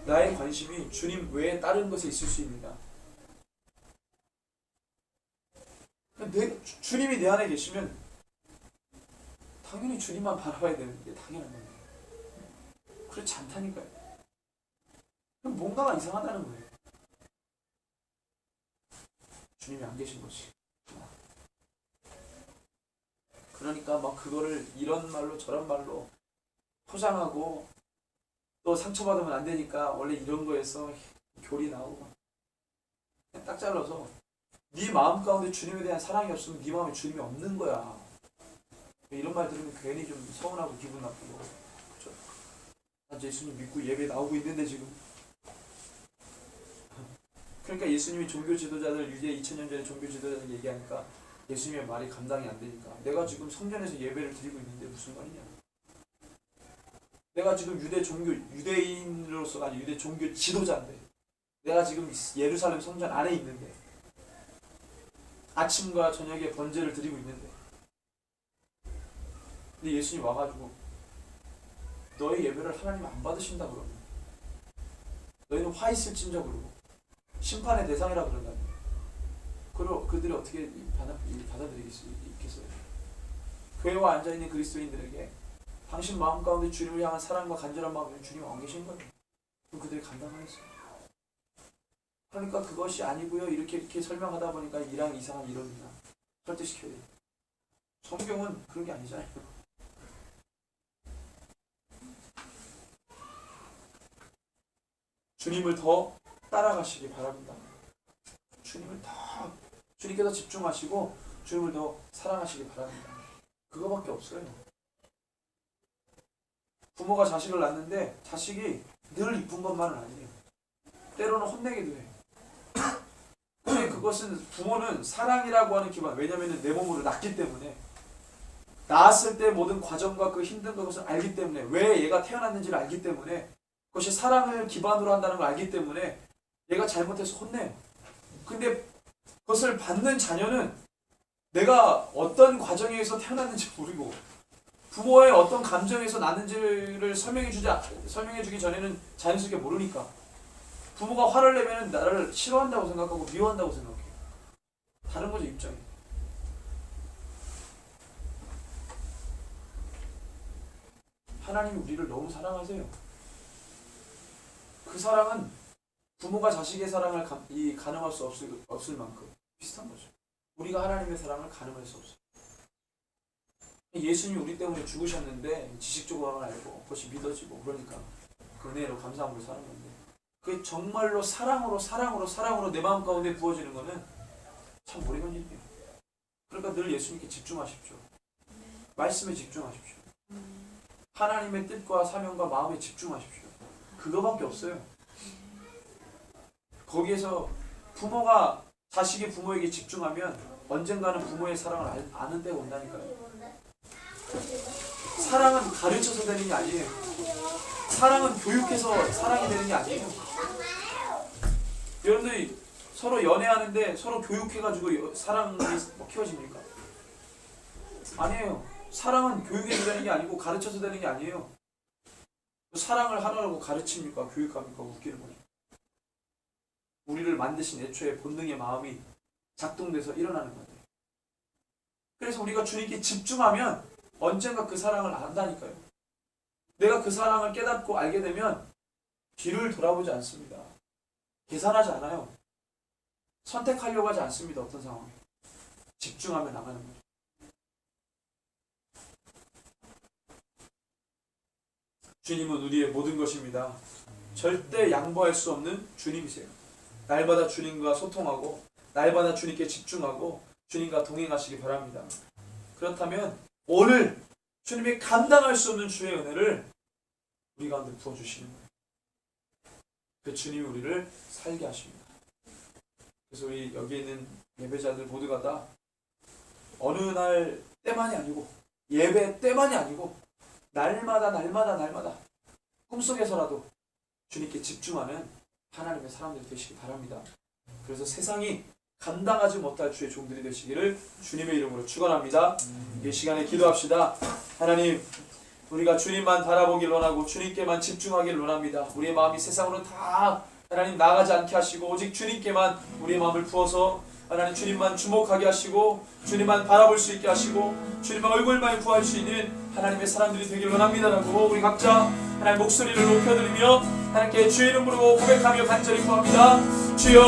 나의 관심이 주님 외에 다른 것에 있을 수 있느냐? 주님이 내 안에 계시면 당연히 주님만 바라봐야 되는 게 당연한 거예요. 그렇지 않다니까요. 그럼 뭔가가 이상하다는 거예요. 주님이 안 계신 거지. 그러니까 막 그거를 이런 말로 저런 말로 포장하고 또 상처받으면 안 되니까 원래 이런 거에서 교리 나오고 그냥 딱 잘라서 네 마음 가운데 주님에 대한 사랑이 없으면 네 마음에 주님이 없는 거야. 이런 말 들으면 괜히 좀 서운하고 기분 나쁘고 그렇죠? 난 예수님 믿고 예배 나오고 있는데 지금 그러니까 예수님이 종교 지도자들 유대 2000년 전에 종교 지도자들 얘기하니까 예수님의 말이 감당이 안 되니까 내가 지금 성전에서 예배를 드리고 있는데 무슨 말이냐? 내가 지금 유대인으로서가 아니라 유대 종교 지도자인데 내가 지금 예루살렘 성전 안에 있는데 아침과 저녁에 번제를 드리고 있는데 근데 예수님 와가지고 너의 예배를 하나님 안 받으신다 그러면 너희는 화 있을진저 그러고 심판의 대상이라 그런다면 그들이 어떻게 받아들이겠어요? 교회와 앉아있는 그리스도인들에게 당신 마음 가운데 주님을 향한 사랑과 간절한 마음은 주님 안 계신 거예요. 그럼 그들이 감당하겠어요. 그러니까 그것이 아니고요. 이렇게 설명하다 보니까 이상한 이론이나 설득시켜야 돼요. 성경은 그런 게 아니잖아요. 주님을 더 따라가시기 바랍니다. 주님께서 집중하시고 주님을 더 사랑하시기 바랍니다. 그거밖에 없어요. 부모가 자식을 낳는데 자식이 늘 이쁜 것만은 아니에요. 때로는 혼내기도 해. 근데 그것은 부모는 사랑이라고 하는 기반, 왜냐하면 내 몸으로 낳기 때문에 낳았을 때 모든 과정과 그 힘든 것을 알기 때문에 왜 얘가 태어났는지를 알기 때문에 그것이 사랑을 기반으로 한다는 걸 알기 때문에 얘가 잘못해서 혼내요. 근데 그것을 받는 자녀는 내가 어떤 과정에서 태어났는지 모르고 부모의 어떤 감정에서 났는지를 설명해주기 전에는 자연스럽게 모르니까 부모가 화를 내면 나를 싫어한다고 생각하고 미워한다고 생각해요. 다른 거죠, 입장이. 하나님이 우리를 너무 사랑하세요. 그 사랑은 부모가 자식의 사랑을 가늠할 수 없을 만큼 비슷한 거죠. 우리가 하나님의 사랑을 가늠할 수 없어요. 예수님이 우리 때문에 죽으셨는데 지식적으로만 알고 그것이 믿어지고 그러니까 그 은혜로 감사함으로 사는 건데 그게 정말로 사랑으로 내 마음 가운데 부어지는 거는 참 어려운 일이에요. 그러니까 늘 예수님께 집중하십시오. 말씀에 집중하십시오. 하나님의 뜻과 사명과 마음에 집중하십시오. 그거밖에 없어요. 거기에서 부모가 자식이 부모에게 집중하면 언젠가는 부모의 사랑을 아는 때가 온다니까요. 사랑은 가르쳐서 되는 게 아니에요. 사랑은 교육해서 사랑이 되는 게 아니에요. 여러분들이 서로 연애하는데 서로 교육해가지고 사랑이 키워집니까? 아니에요. 사랑은 교육해서 되는 게 아니고 가르쳐서 되는 게 아니에요. 사랑을 하라고 가르칩니까? 교육합니까? 웃기는 거죠. 우리를 만드신 애초에 본능의 마음이 작동돼서 일어나는 건데. 그래서 우리가 주님께 집중하면 언젠가 그 사랑을 안다니까요. 내가 그 사랑을 깨닫고 알게 되면 뒤를 돌아보지 않습니다. 계산하지 않아요. 선택하려고 하지 않습니다. 어떤 상황에. 집중하면 나가는 거죠. 주님은 우리의 모든 것입니다. 절대 양보할 수 없는 주님이세요. 날마다 주님과 소통하고 날마다 주님께 집중하고 주님과 동행하시기 바랍니다. 그렇다면 오늘 주님이 감당할 수 없는 주의 은혜를 우리 가운데 부어주시는 거예요. 그 주님이 우리를 살게 하십니다. 그래서 우리 여기 있는 예배자들 모두가 다 어느 날 때만이 아니고 예배 때만이 아니고 날마다 꿈속에서라도 주님께 집중하는 하나님의 사람들이 되시기 바랍니다. 그래서 세상이 감당하지 못할 주의 종들이 되시기를 주님의 이름으로 축원합니다. 이 시간에 기도합시다. 하나님, 우리가 주님만 바라보길 원하고 주님께만 집중하길 원합니다. 우리의 마음이 세상으로 다 하나님 나가지 않게 하시고 오직 주님께만 우리의 마음을 부어서 하나님 주님만 주목하게 하시고 주님만 바라볼 수 있게 하시고 주님의 얼굴만 구할 수 있는 하나님의 사람들이 되길 원합니다라고 우리 각자 하나님 목소리를 높여드리며 하나님께 주의 이름으로 고백하며 간절히 구합니다. 주여,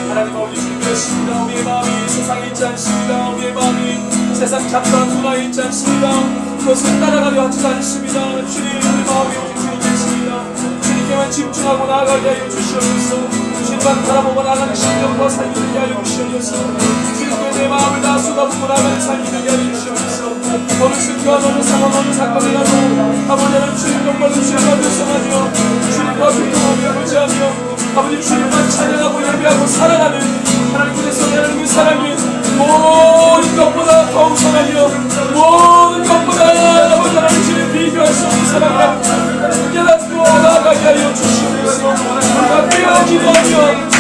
하나님 아버지 주님 그렇습니다. 우리의 마음이 세상에 있지 않습니다. 우리의 마음이 세상 잡다한 문화에 있지 않습니다. 그것을 따라가려 하지 않습니다. 주님, 우리 마음이 오직 주님 계십니다. 주님께만 집중하고 나아가게 하여 주시옵소서. 주님만 바라보고 나아가는 심령과 삶이 되게 하여 주시옵소서. 주님께 내 마음을 다 쏟아붓고 나아가는 삶이 되게 하여 주시옵소서. 어느 순간 어느 상황 어느 사건이라도 아버지는 주님 영광을 주님과 결성하며 주님과 교통하며 교제하며 아버지 주님만 찬양하고 예배하고 살아가는 하나님께서 내는 그 사랑이 모든 것보다 더욱 사랑이요 모든 것보다 아버지 하나님 주님 비교할 수 없는 사랑을 깨닫고 나아가게 하여 주시옵소서. 우리가 깨어 기도하며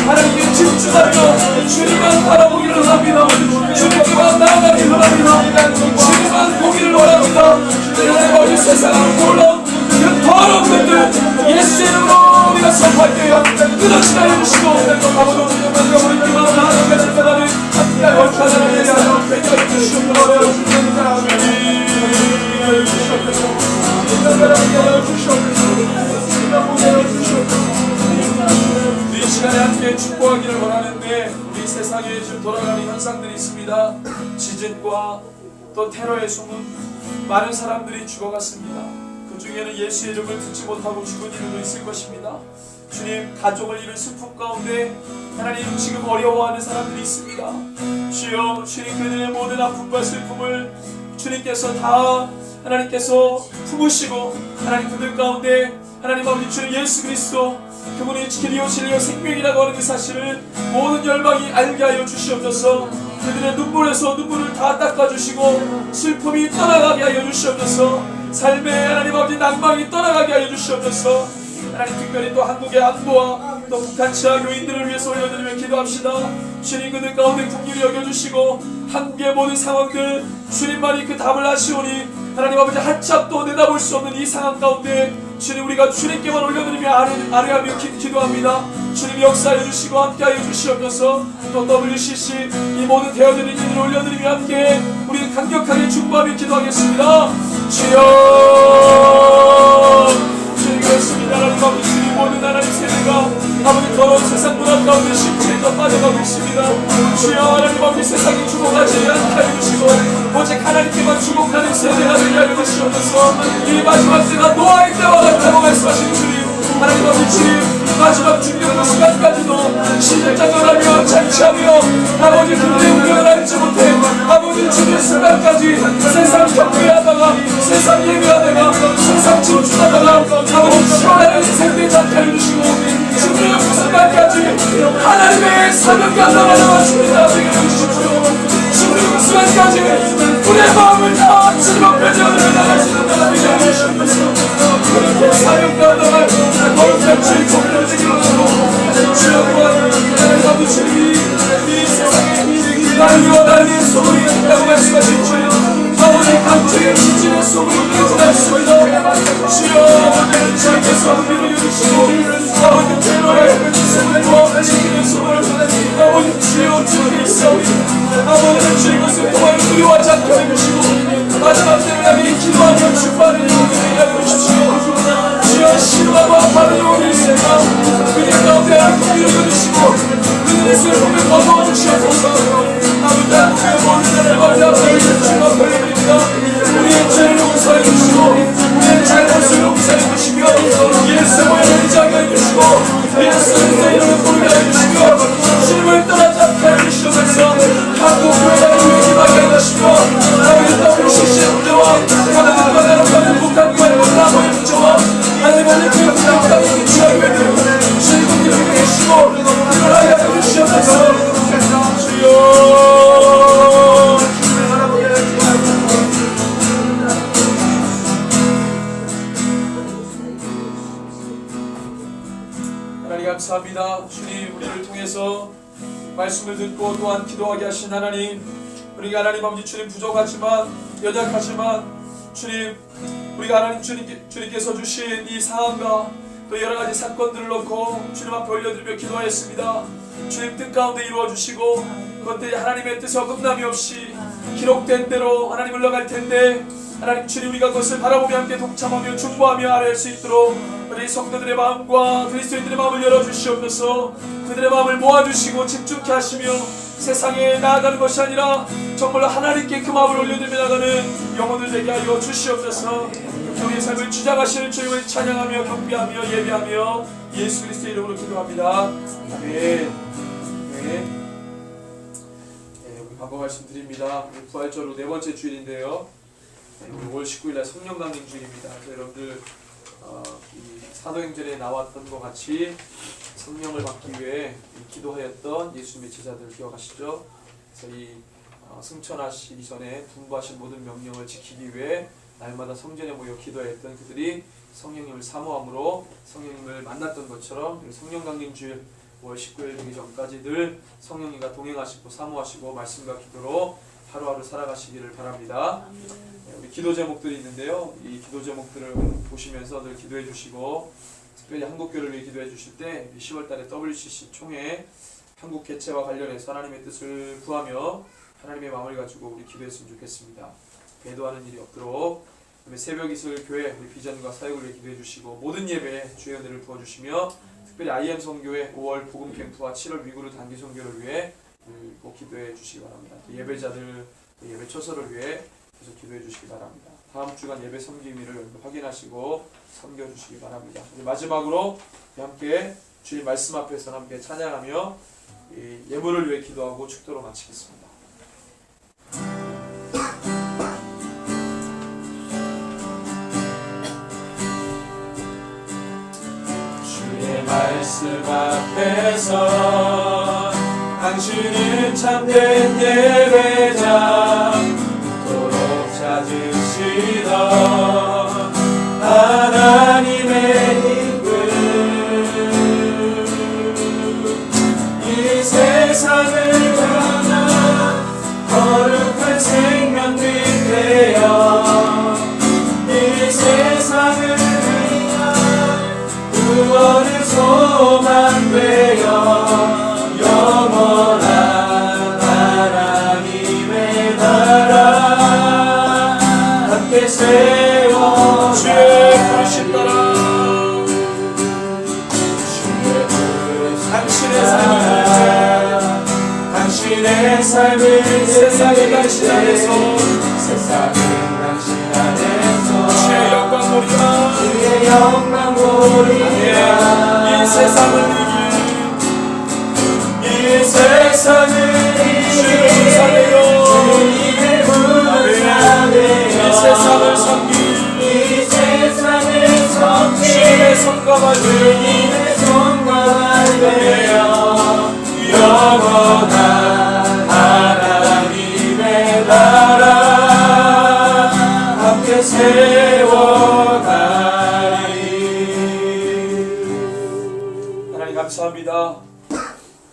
하나님께 집중하며 주님만 바라보기를 원합니다. 주님께만 나아가기를 원합니다. 주님만 보기를 원합니다. 하나님 어디 세상을 몰라 그 더러운 것들 예수의 이름으로 우리가 선포할게요. 끊어지게 하여 주시고 아버지 주님만 우리 기도하며 하나님께 집중하는 함께 하나님의 사랑을 되게 하여 주시옵소서. 이 시간에 함께 축복하기를 원하는데 우리 세상에 지금 돌아가는 현상들이 있습니다. 지진과 또 테러의 소문, 많은 사람들이 죽어갔습니다. 그 중에는 예수의 이름을 듣지 못하고 죽은 이들도 있을 것입니다. 주님, 가족을 잃은 슬픔 가운데 하나님 지금 어려워하는 사람들이 있습니다. 주여, 주님 그들의 모든 아픔과 슬픔을 주님께서 다 하나님께서 품으시고 하나님 그들 가운데 하나님 아버지 주님 예수 그리스도 그분이 길이요 진리요 생명이라고 하는 그 사실을 모든 열방이 알게 하여 주시옵소서. 그들의 눈물에서 눈물을 다 닦아주시고 슬픔이 떠나가게 하여 주시옵소서. 삶의 하나님 아버지 낭망이 떠나가게 하여 주시옵소서. 하나님 특별히 또 한국의 안보와 또 북한 치아 교인들을 위해서 올려드리며 기도합시다. 주님 그들 가운데 긍휼히 여겨주시고 한국의 모든 상황들 주님만이 그 답을 아시오니 하나님 아버지 한참도 내다볼 수 없는 이 상황 가운데 주님 우리가 주님께만 올려드리며 아뢰하며 기도합니다. 주님 역사해 주시고 함께하여 주시옵소서. 또 WCC 이 모든 되어진 일들을 올려드리며 함께 우리는 강력하게 축복하며 기도하겠습니다. 주여 주님 그렇습니다. 하나님 아버지 주님 모든 하나님 세대가 아버지 더러운 세상 문화 가운데 심취에 빠져가고 있습니다. 주여 하나님 아버지 세상에 주목하지 않게 하여 주시고 오직 하나님께만 주목하는 세대가 되게 하여 주시옵소서. 이 마지막 때가 노아의 때와 같다고 말씀하신 주님 하나님 아버지 주님 마지막 중요한 시간까지도 시들장난하며 잔치하며 아버지 그들의 운명을 알지 못해 아버지 주님 순간까지 세상 경배하다가 세상 예배하다가 세상 집중하다가 아버지 시원하는 인생되지 않게 해주시고 주님의 그 순간까지 하나님의 사명 감당하다가 주님을 되게 해주십시오. 주님의 그 순간까지 우리의 마음을 다 즐겁게 지어드려 나갈 수 있는 나라 되게 해주시옵소서. 그렇게 사명 감당할 거룩한 주의 종을 되기로 하고 주여와 하나님 주님이 이 세상에 날리고 날리는 소문이 있다고 말씀하신 주여 아버지 속으로 들어가겠습니다. 주여 오늘 주께서 우리를 이루시고 아버지 괴로워의 세상을 모아주시는 소원을 아버지 주여 주께서 아버지 주의 것을 통하여 두려워하지 않게 해주시고 마지막 때를 향해 기도하며 주파를 이루게 해주십시오. 주여 신음하고 아파를 이루겠습니다. 그들 가운데 하나님 이루어주시고 그들의 슬픔을 거두어 주시옵소서. 아버지 하나님의 모든 날을 걸려버리는 주가 걸려드립니다. 우리의 죄를 용서해 주시고 우리의 잘못을 용서해 주시며 예수님을 의지하게 해주시고 예수님의 이름을 부르게 해주시며 주님을 떠나지 않게 해주시옵소서. 한국교회를 위임하게 해주시며 아버지 WCC 문제와 하나님과 나라과는 북한과의 남의 문제와 하나님의 교회 땅을 취하게 해주시고 주님을 계시고 그걸 하여 해주시옵소서. 주여 감사합니다. 주님 우리를 통해서 말씀을 듣고 또한 기도하게 하신 하나님, 우리가 하나님 아버지 주님 부족하지만 연약하지만 주님 우리가 하나님 주님께서 주신 이 상황과 또 여러가지 사건들을 놓고 주님 앞에 올려드리며 기도하였습니다. 주님 뜻 가운데 이루어주시고 그것들이 하나님의 뜻에 어긋남이 없이 기록된 대로 하나님 흘러갈 텐데 하나님 주님 우리가 그것을 바라보며 함께 동참하며 중보하며 아뢰할 수 있도록 우리 성도들의 마음과 그리스도인들의 마음을 열어주시옵소서. 그들의 마음을 모아주시고 집중케 하시며 세상에 나아가는 것이 아니라 정말로 하나님께 그 마음을 올려드리며 나가는 영혼들 되게 하여 주시옵소서. 우리의 삶을 주장하시는 주님을 찬양하며 경배하며 예배하며 예수 그리스도의 이름으로 기도합니다. 아멘. 우리 반복 말씀드립니다. 부활절로 네 번째 주일인데요. 5월 19일날 성령 강림 주일입니다. 여러분들 이 사도행전에 나왔던 것 같이 성령을 받기 위해 기도하였던 예수님의 제자들을 기억하시죠? 그래서 이 승천하시기 전에 분부하신 모든 명령을 지키기 위해 날마다 성전에 모여 기도했던 그들이 성령님을 사모함으로 성령님을 만났던 것처럼 성령 강림 주일 5월 19일 되기 전까지 늘 성령님과 동행하시고 사모하시고 말씀과 기도로 하루하루 살아가시기를 바랍니다. 우리 기도 제목들이 있는데요. 이 기도 제목들을 보시면서 늘 기도해 주시고 특별히 한국교회를 위해 기도해 주실 때 10월달에 WCC 총회 한국 개최와 관련해서 하나님의 뜻을 구하며 하나님의 마음을 가지고 우리 기도했으면 좋겠습니다. 배도하는 일이 없도록 새벽 이슬 교회 우리 비전과 사역을 위해 기도해 주시고 모든 예배에 주의 은혜를 부어주시며 특별히 IM 선교회 5월 복음 캠프와 7월 위구르 단기 선교를 위해 꼭 기도해 주시기 바랍니다. 예배자들 예배 처소를 위해 계속 기도해 주시기 바랍니다. 다음 주간 예배 섬김일을 확인하시고 섬겨주시기 바랍니다. 이제 마지막으로 함께 주님 말씀 앞에서 함께 찬양하며 예물을 위해 기도하고 축도로 마치겠습니다. 주의 말씀 앞에서 당신은 참된 예배자 도록 찾으시던 하나님의 이끌 이 세상을 향한 거룩한 생명들 되어 이 세상을 위한 구원의 소망 되어 영원한 하나님의 나라 함께 세워 주의 부르심 따라 주의 부르심 당신의 삶을 세상에 당신 안에서 주의 영광 보리라 이 세상을 이 세상을 주님을 사내요 이 세상을 섬기 주님의 성과가 되어 영원한 하나님의 나라 함께 세워가리. 하나님 감사합니다.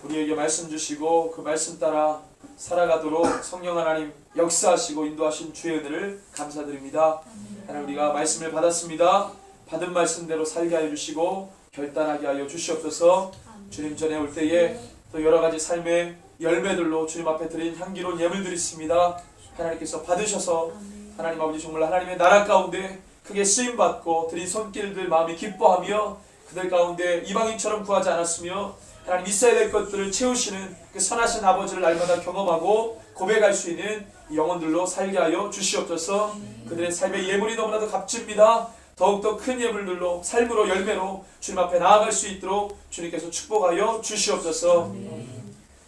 우리에게 말씀 주시고 그 말씀 따라 살아가도록 성령 하나님 역사하시고 인도하신 주의 은혜를 감사드립니다. 하나님 우리가 말씀을 받았습니다. 받은 말씀대로 살게 하여 주시고 결단하게 하여 주시옵소서. 주님 전에 올 때에 또 여러 가지 삶의 열매들로 주님 앞에 드린 향기로운 예물들이 있습니다. 하나님께서 받으셔서 하나님 아버지 정말 하나님의 나라 가운데 크게 쓰임받고 드린 손길들 마음이 기뻐하며 그들 가운데 이방인처럼 구하지 않았으며 하나님 있어야 될 것들을 채우시는 그 선하신 아버지를 날마다 경험하고 고백할 수 있는 영혼들로 살게 하여 주시옵소서. 그들의 삶의 예물이 너무나도 값집니다. 더욱더 큰 예물들로 삶으로 열매로 주님 앞에 나아갈 수 있도록 주님께서 축복하여 주시옵소서.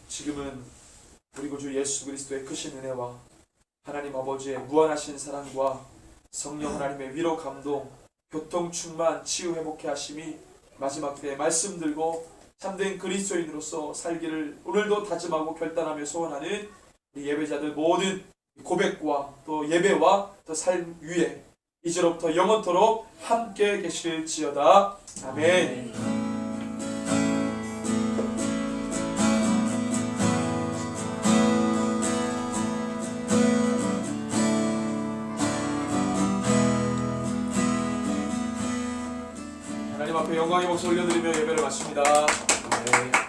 지금은 우리 구주 예수 그리스도의 크신 은혜와 하나님 아버지의 무한하신 사랑과 성령 하나님의 위로 감동 교통 충만 치유 회복해 하심이 마지막 때에 말씀 들고 참된 그리스도인으로서 살기를 오늘도 다짐하고 결단하며 소원하는 우리 예배자들 모든 고백과 또 예배와 또 삶 위에 이제로부터 영원토록 함께 계실지어다. 아멘. 하나님 앞에 영광의 목소리 올려드리며 예배를 마칩니다. 네.